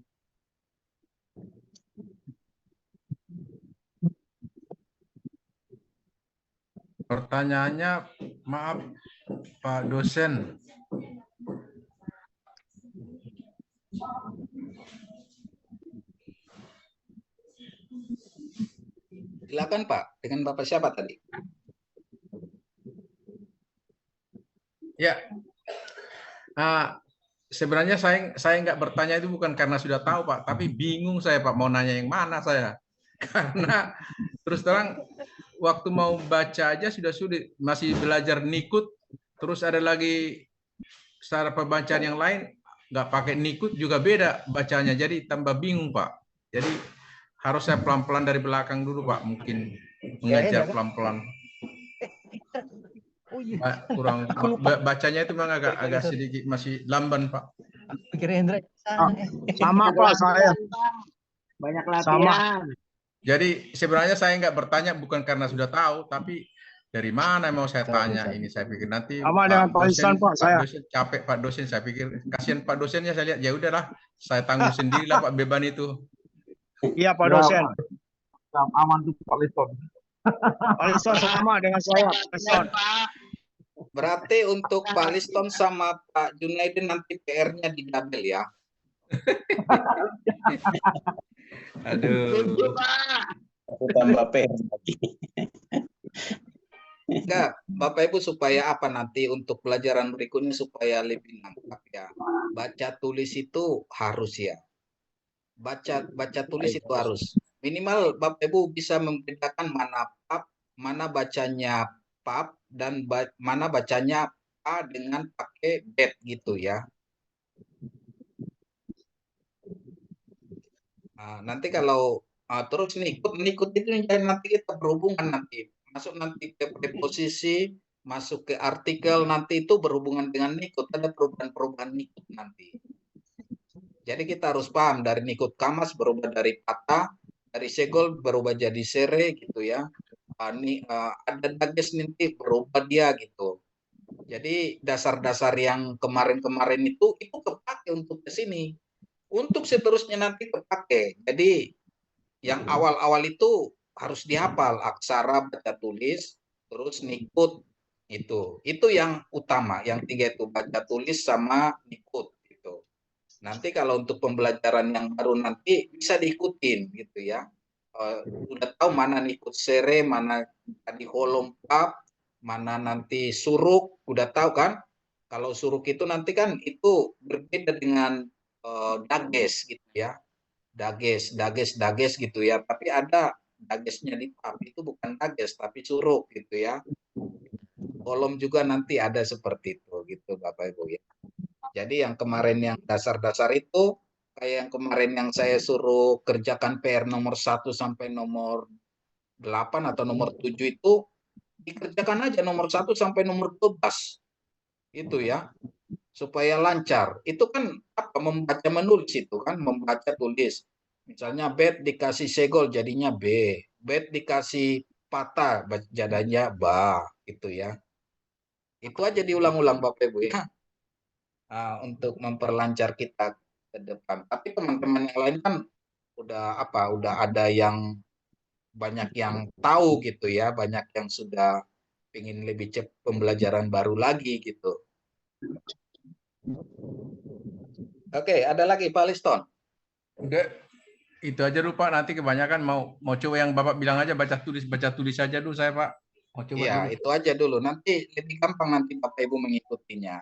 Pertanyaannya, maaf Pak dosen. Silakan Pak, dengan Bapak siapa tadi? Ya, sebenarnya saya nggak bertanya itu bukan karena sudah tahu Pak, tapi bingung saya Pak mau nanya yang mana saya. Karena terus terang waktu mau baca aja sudah sulit, masih belajar nikut, terus ada lagi cara pembacaan yang lain nggak pakai nikut juga beda bacanya, jadi tambah bingung Pak. Jadi harus saya pelan-pelan dari belakang dulu Pak, mungkin mengajar pelan-pelan. Kurang bacanya itu memang agak sedikit masih lamban Pak. Pikir Hendra sama Pak saya. Banyak latihan. Jadi sebenarnya saya nggak bertanya bukan karena sudah tahu, tapi dari mana mau saya tanya ini. Saya pikir nanti sama dengan Pak Ihsan Pak, saya dosen, capek Pak dosen. Saya pikir kasihan Pak dosennya, saya lihat ya udahlah saya tanggung sendirilah Pak beban itu. Iya Pak dosen. Aman tuh Pak Liston. Pak Liston sama dengan saya. Berarti untuk Pak Liston sama Pak Junaidin nanti PR-nya di double ya. Aduh. Aku tambah PR lagi. Enggak, Bapak Ibu supaya apa nanti untuk pelajaran berikutnya supaya lebih nangkap ya. Baca tulis itu harus ya. Baca tulis itu harus. Minimal Bapak Ibu bisa membedakan mana pap, mana bacanya pap dan mana bacanya pa dengan pakai bet gitu ya. Nah, nanti kalau terus nikut itu nanti kita berhubungan nanti masuk nanti ke preposisi, masuk ke artikel, nanti itu berhubungan dengan nikut, ada perubahan-perubahan nikut nanti. Jadi kita harus paham dari nikut kamas berubah dari patah, dari segol berubah jadi sere gitu ya. Ada dages nanti berubah dia gitu. Jadi dasar-dasar yang kemarin-kemarin itu kepake untuk ke sini. Untuk seterusnya nanti terpakai. Jadi yang awal-awal itu harus dihafal aksara, baca tulis, terus nikut itu. Itu yang utama, yang tiga itu baca tulis sama nikut gitu. Nanti kalau untuk pembelajaran yang baru nanti bisa diikutin gitu ya. Udah tahu mana nikut sere, mana tadi holom pap, mana nanti suruk, udah tahu kan? Kalau suruk itu nanti kan itu berbeda dengan dages gitu ya, dages gitu ya, tapi ada dagesnya di pap itu bukan dages tapi suruk gitu ya. Kolom juga nanti ada seperti itu gitu Bapak Ibu ya. Jadi yang kemarin yang dasar-dasar itu kayak yang kemarin yang saya suruh kerjakan PR nomor 1 sampai nomor 8 atau nomor 7 itu dikerjakan aja nomor 1 sampai nomor 12 itu ya, supaya lancar. Itu kan apa, membaca menulis itu kan, membaca tulis. Misalnya bet dikasih segol jadinya B, bet dikasih patah jadinya ba gitu ya. Itu aja diulang-ulang Bapak Ibu ya. Untuk memperlancar kita ke depan. Tapi teman-teman yang lain kan udah ada yang banyak yang tahu gitu ya, banyak yang sudah ingin lebih cepat pembelajaran baru lagi gitu. Oke, ada lagi Pak Liston? Udah, itu aja dulu Pak. Nanti kebanyakan mau coba yang Bapak bilang aja baca tulis saja dulu saya Pak. Mau coba ya, dulu. itu aja dulu. Nanti lebih gampang nanti Bapak Ibu mengikutinya.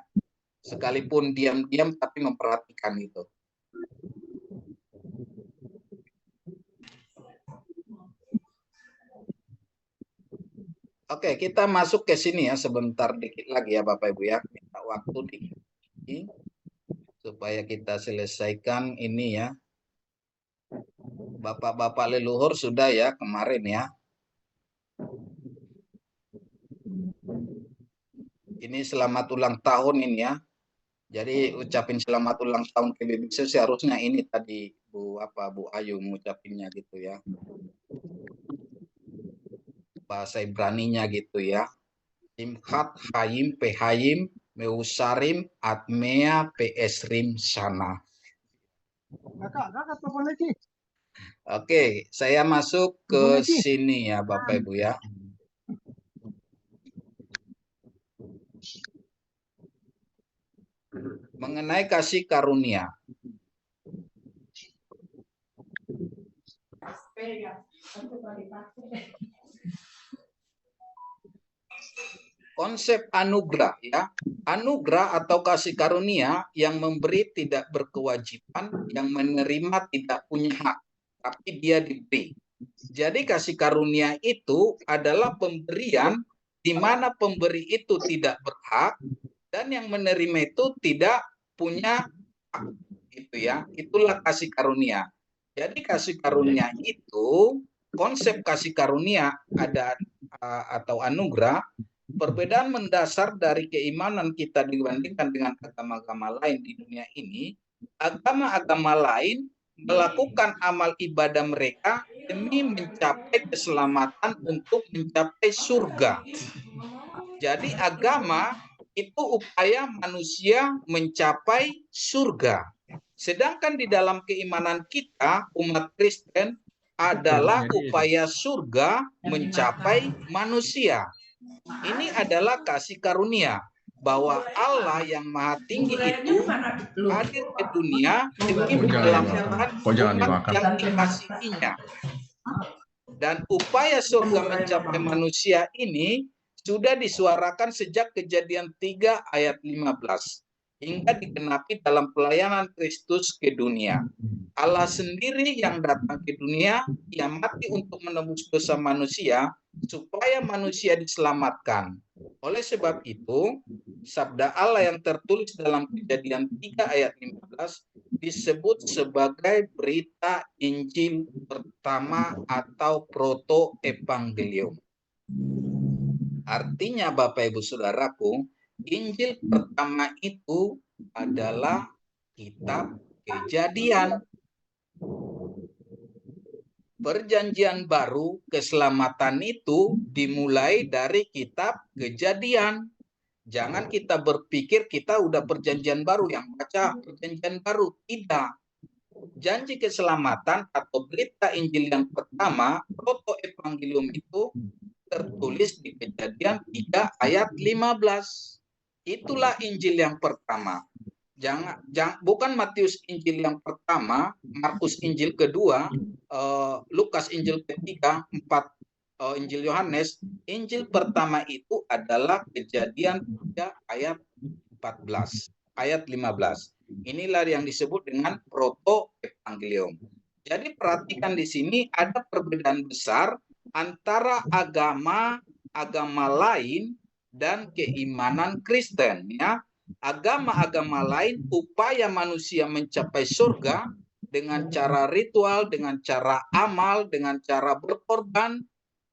Sekalipun diam-diam tapi memperhatikan itu. Oke, kita masuk ke sini ya sebentar dikit lagi ya Bapak Ibu ya. Minta waktu dikit supaya kita selesaikan ini ya. Bapak-bapak leluhur sudah ya kemarin ya. Ini selamat ulang tahun ini ya. Jadi ucapin selamat ulang tahun ke BBC seharusnya ini tadi Bu Ayu mengucapinnya gitu ya. Bahasa Ibraninya gitu ya. Imhat hayim pehayim meusarim atmea pesrim sana. Kakak telepon lagi. Oke, saya masuk ke sini ya Bapak Ibu ya. mengenai kasih karunia. Konsep anugerah ya. Anugerah atau kasih karunia yang memberi tidak berkewajiban, yang menerima tidak punya hak, tapi dia diberi. Jadi kasih karunia itu adalah pemberian di mana pemberi itu tidak berhak dan yang menerima itu tidak punya hak, gitu ya. Itulah kasih karunia. Jadi kasih karunia itu, konsep kasih karunia ada atau anugerah, perbedaan mendasar dari keimanan kita dibandingkan dengan agama-agama lain di dunia ini. Agama-agama lain melakukan amal ibadah mereka demi mencapai keselamatan untuk mencapai surga. Jadi agama itu upaya manusia mencapai surga. Sedangkan di dalam keimanan kita, umat Kristen, adalah upaya surga mencapai manusia. Ini adalah kasih karunia, bahwa Allah yang maha tinggi itu hadir ke dunia demi menyelamatkan umat yang dikasihinya. Dan upaya surga mencapai manusia ini sudah disuarakan sejak Kejadian 3 ayat 15. Hingga digenapi dalam pelayanan Kristus ke dunia. Allah sendiri yang datang ke dunia, yang mati untuk menebus dosa manusia, supaya manusia diselamatkan. Oleh sebab itu, sabda Allah yang tertulis dalam Kejadian 3 ayat 15 disebut sebagai berita Injil pertama atau proto-evangelium. Artinya Bapak Ibu Saudaraku, Injil pertama itu adalah kitab Kejadian. Perjanjian baru, keselamatan itu dimulai dari kitab Kejadian. Jangan kita berpikir kita udah perjanjian baru, yang baca perjanjian baru. Tidak. Janji keselamatan atau berita Injil yang pertama, proto-evangelium itu tertulis di Kejadian 3 ayat 15. Itulah Injil yang pertama. Bukan Matius Injil yang pertama, Markus Injil kedua, Lukas Injil ketiga, 4 Injil Yohanes. Injil pertama itu adalah Kejadian 3 ayat 14, ayat 15. Inilah yang disebut dengan proto-evangelium. Jadi perhatikan di sini ada perbedaan besar antara agama lain dan keimanan Kristen, ya. Agama-agama lain upaya manusia mencapai surga dengan cara ritual, dengan cara amal, dengan cara berkorban.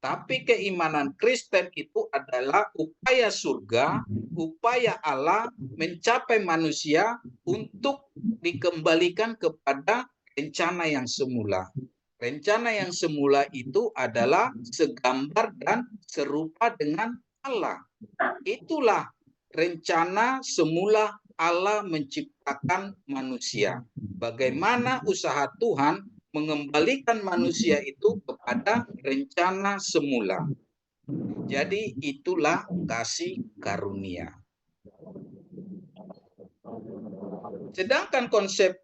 Tapi keimanan Kristen itu adalah upaya surga, upaya Allah mencapai manusia untuk dikembalikan kepada rencana yang semula. Rencana yang semula itu adalah segambar dan serupa dengan Allah. Itulah rencana semula Allah menciptakan manusia. Bagaimana usaha Tuhan mengembalikan manusia itu kepada rencana semula. Jadi itulah kasih karunia. Sedangkan konsep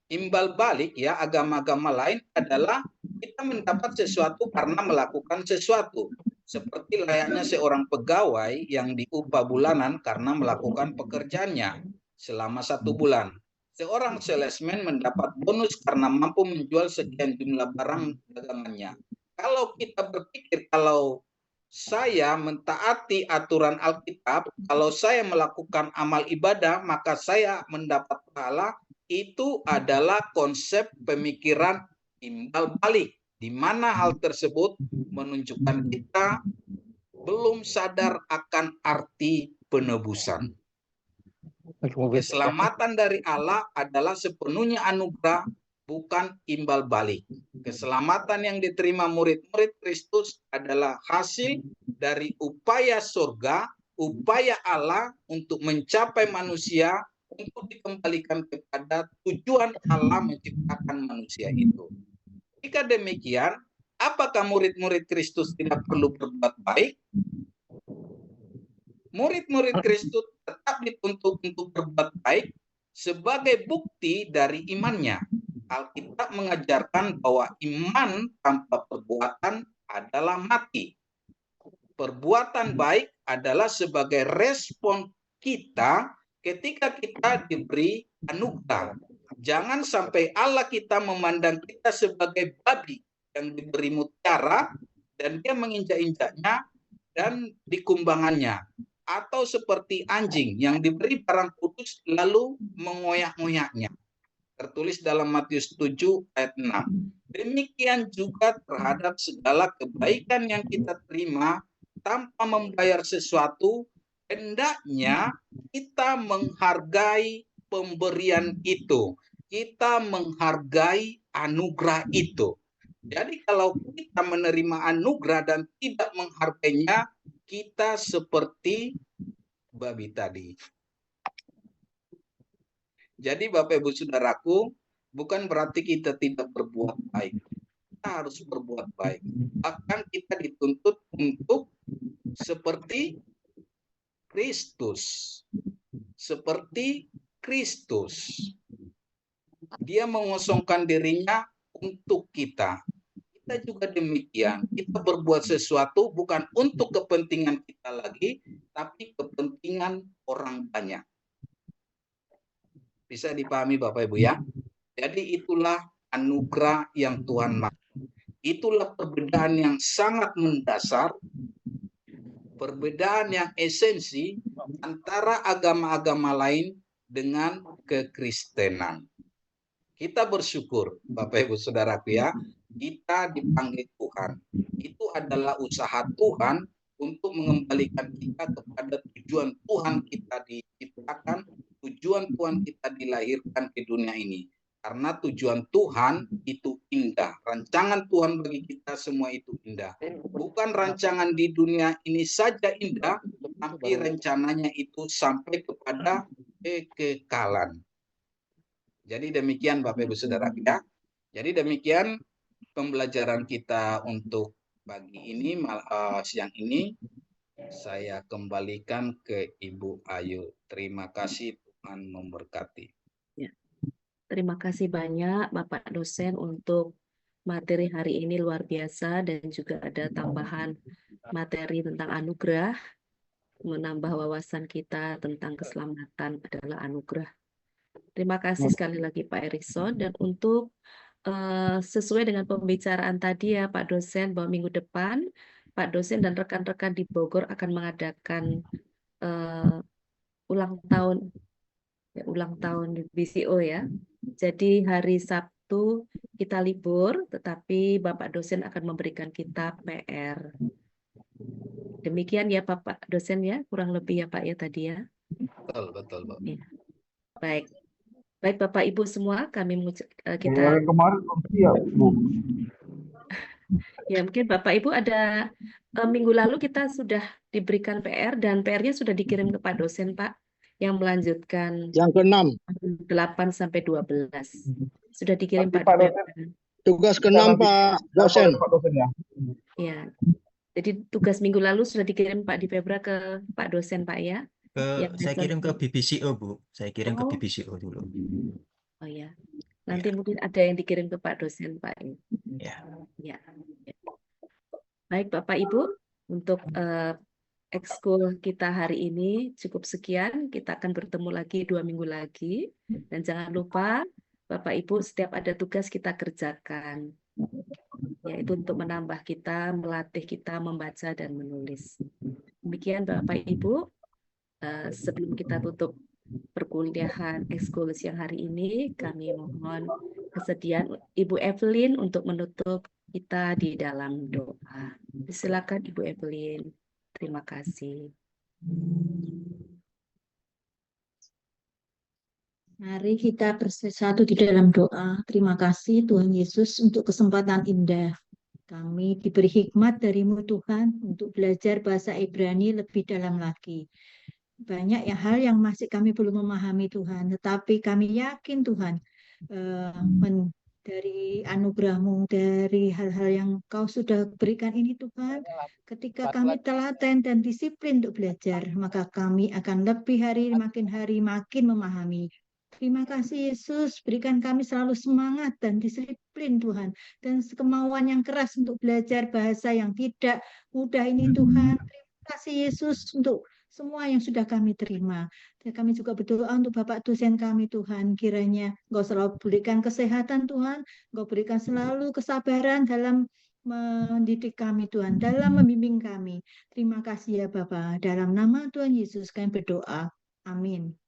imbal balik, ya, agama-agama lain adalah kita mendapat sesuatu karena melakukan sesuatu. Seperti layaknya seorang pegawai yang diupah bulanan karena melakukan pekerjaannya selama 1 bulan. Seorang salesman mendapat bonus karena mampu menjual sekian jumlah barang dagangannya. Kalau kita berpikir kalau saya mentaati aturan Alkitab, kalau saya melakukan amal ibadah, maka saya mendapat pahala, itu adalah konsep pemikiran imbal balik, di mana hal tersebut menunjukkan kita belum sadar akan arti penebusan. Keselamatan dari Allah adalah sepenuhnya anugerah, bukan imbal balik. Keselamatan yang diterima murid-murid Kristus adalah hasil dari upaya surga, upaya Allah untuk mencapai manusia, untuk dikembalikan kepada tujuan Allah menciptakan manusia itu. Jika demikian, apakah murid-murid Kristus tidak perlu berbuat baik? Murid-murid Kristus tetap dituntut untuk berbuat baik sebagai bukti dari imannya. Alkitab mengajarkan bahwa iman tanpa perbuatan adalah mati. Perbuatan baik adalah sebagai respon kita ketika kita diberi anugerah. Jangan sampai Allah kita memandang kita sebagai babi yang diberi mutiara dan dia menginjak-injaknya dan dikumbangannya. Atau seperti anjing yang diberi barang kudus lalu mengoyak-ngoyaknya. Tertulis dalam Matius 7 ayat 6. Demikian juga terhadap segala kebaikan yang kita terima tanpa membayar sesuatu, hendaknya kita menghargai pemberian itu. Kita menghargai anugerah itu. Jadi kalau kita menerima anugerah dan tidak menghargainya, kita seperti babi tadi. Jadi Bapak Ibu Saudaraku, bukan berarti kita tidak berbuat baik. Kita harus berbuat baik. Bahkan kita dituntut untuk seperti Kristus. Seperti Kristus. Dia mengosongkan dirinya untuk kita. Kita juga demikian. Kita berbuat sesuatu bukan untuk kepentingan kita lagi, tapi kepentingan orang banyak. Bisa dipahami Bapak Ibu ya? Jadi itulah anugerah yang Tuhan mau. Itulah perbedaan yang sangat mendasar, perbedaan yang esensi antara agama-agama lain dengan kekristenan. Kita bersyukur, Bapak Ibu Saudaraku ya, kita dipanggil Tuhan. Itu adalah usaha Tuhan untuk mengembalikan kita kepada tujuan Tuhan kita diciptakan, tujuan Tuhan kita dilahirkan ke dunia ini. Karena tujuan Tuhan itu indah. Rancangan Tuhan bagi kita semua itu indah. Bukan rancangan di dunia ini saja indah, tapi rencananya itu sampai kepada kekekalan. Jadi demikian Bapak Ibu Saudara ya. Jadi demikian pembelajaran kita untuk pagi ini, siang ini. Saya kembalikan ke Ibu Ayu. Terima kasih, Tuhan memberkati. Terima kasih banyak Bapak dosen untuk materi hari ini luar biasa dan juga ada tambahan materi tentang anugerah, menambah wawasan kita tentang keselamatan adalah anugerah. Terima kasih sekali lagi Pak Erikson, dan untuk sesuai dengan pembicaraan tadi ya Pak dosen, bahwa minggu depan Pak dosen dan rekan-rekan di Bogor akan mengadakan ulang tahun BCO ya. Jadi hari Sabtu kita libur, tetapi Bapak dosen akan memberikan kita PR. Demikian ya Bapak dosen ya, kurang lebih ya Pak ya tadi ya. Betul Pak. Ya. Baik Bapak Ibu semua, kami kita kemarin siap, Bu. Ya mungkin Bapak Ibu ada minggu lalu kita sudah diberikan PR dan PR-nya sudah dikirim ke Pak dosen Pak, yang melanjutkan yang ke-6 8 sampai 12 sudah dikirim Pak dosen. Tugas ke-6 Pak dosen. Ya. Jadi tugas minggu lalu sudah dikirim Pak di Febra ke Pak dosen Pak ya. Saya kirim ke BBCO Bu. Saya kirim ke BBCO dulu. Oh ya. Nanti mungkin ada yang dikirim ke Pak dosen Pak. Ya. Ya. Baik Bapak Ibu, untuk ekskul kita hari ini cukup sekian. Kita akan bertemu lagi 2 minggu lagi. Dan jangan lupa Bapak Ibu, setiap ada tugas kita kerjakan. Yaitu untuk menambah kita, melatih kita membaca dan menulis. Demikian Bapak Ibu, sebelum kita tutup perkuliahan ekskul siang hari ini, kami mohon kesediaan Ibu Evelyn untuk menutup kita di dalam doa. Silakan Ibu Evelyn. Terima kasih. Mari kita bersatu di dalam doa. Terima kasih Tuhan Yesus untuk kesempatan indah. Kami diberi hikmat dari-Mu Tuhan untuk belajar bahasa Ibrani lebih dalam lagi. Banyak hal yang masih kami belum memahami Tuhan, tetapi kami yakin Tuhan dari anugerah-Mu, dari hal-hal yang Kau sudah berikan ini Tuhan, ketika kami telaten dan disiplin untuk belajar, maka kami akan lebih hari makin memahami Terima kasih Yesus, berikan kami selalu semangat dan disiplin Tuhan, dan kemauan yang keras untuk belajar bahasa yang tidak mudah ini Tuhan. Terima kasih Yesus untuk semua yang sudah kami terima. Dan kami juga berdoa untuk Bapak dosen kami Tuhan, kiranya Engkau selalu berikan kesehatan Tuhan, Engkau berikan selalu kesabaran dalam mendidik kami Tuhan, dalam membimbing kami. Terima kasih ya Bapak, dalam nama Tuhan Yesus kami berdoa. Amin.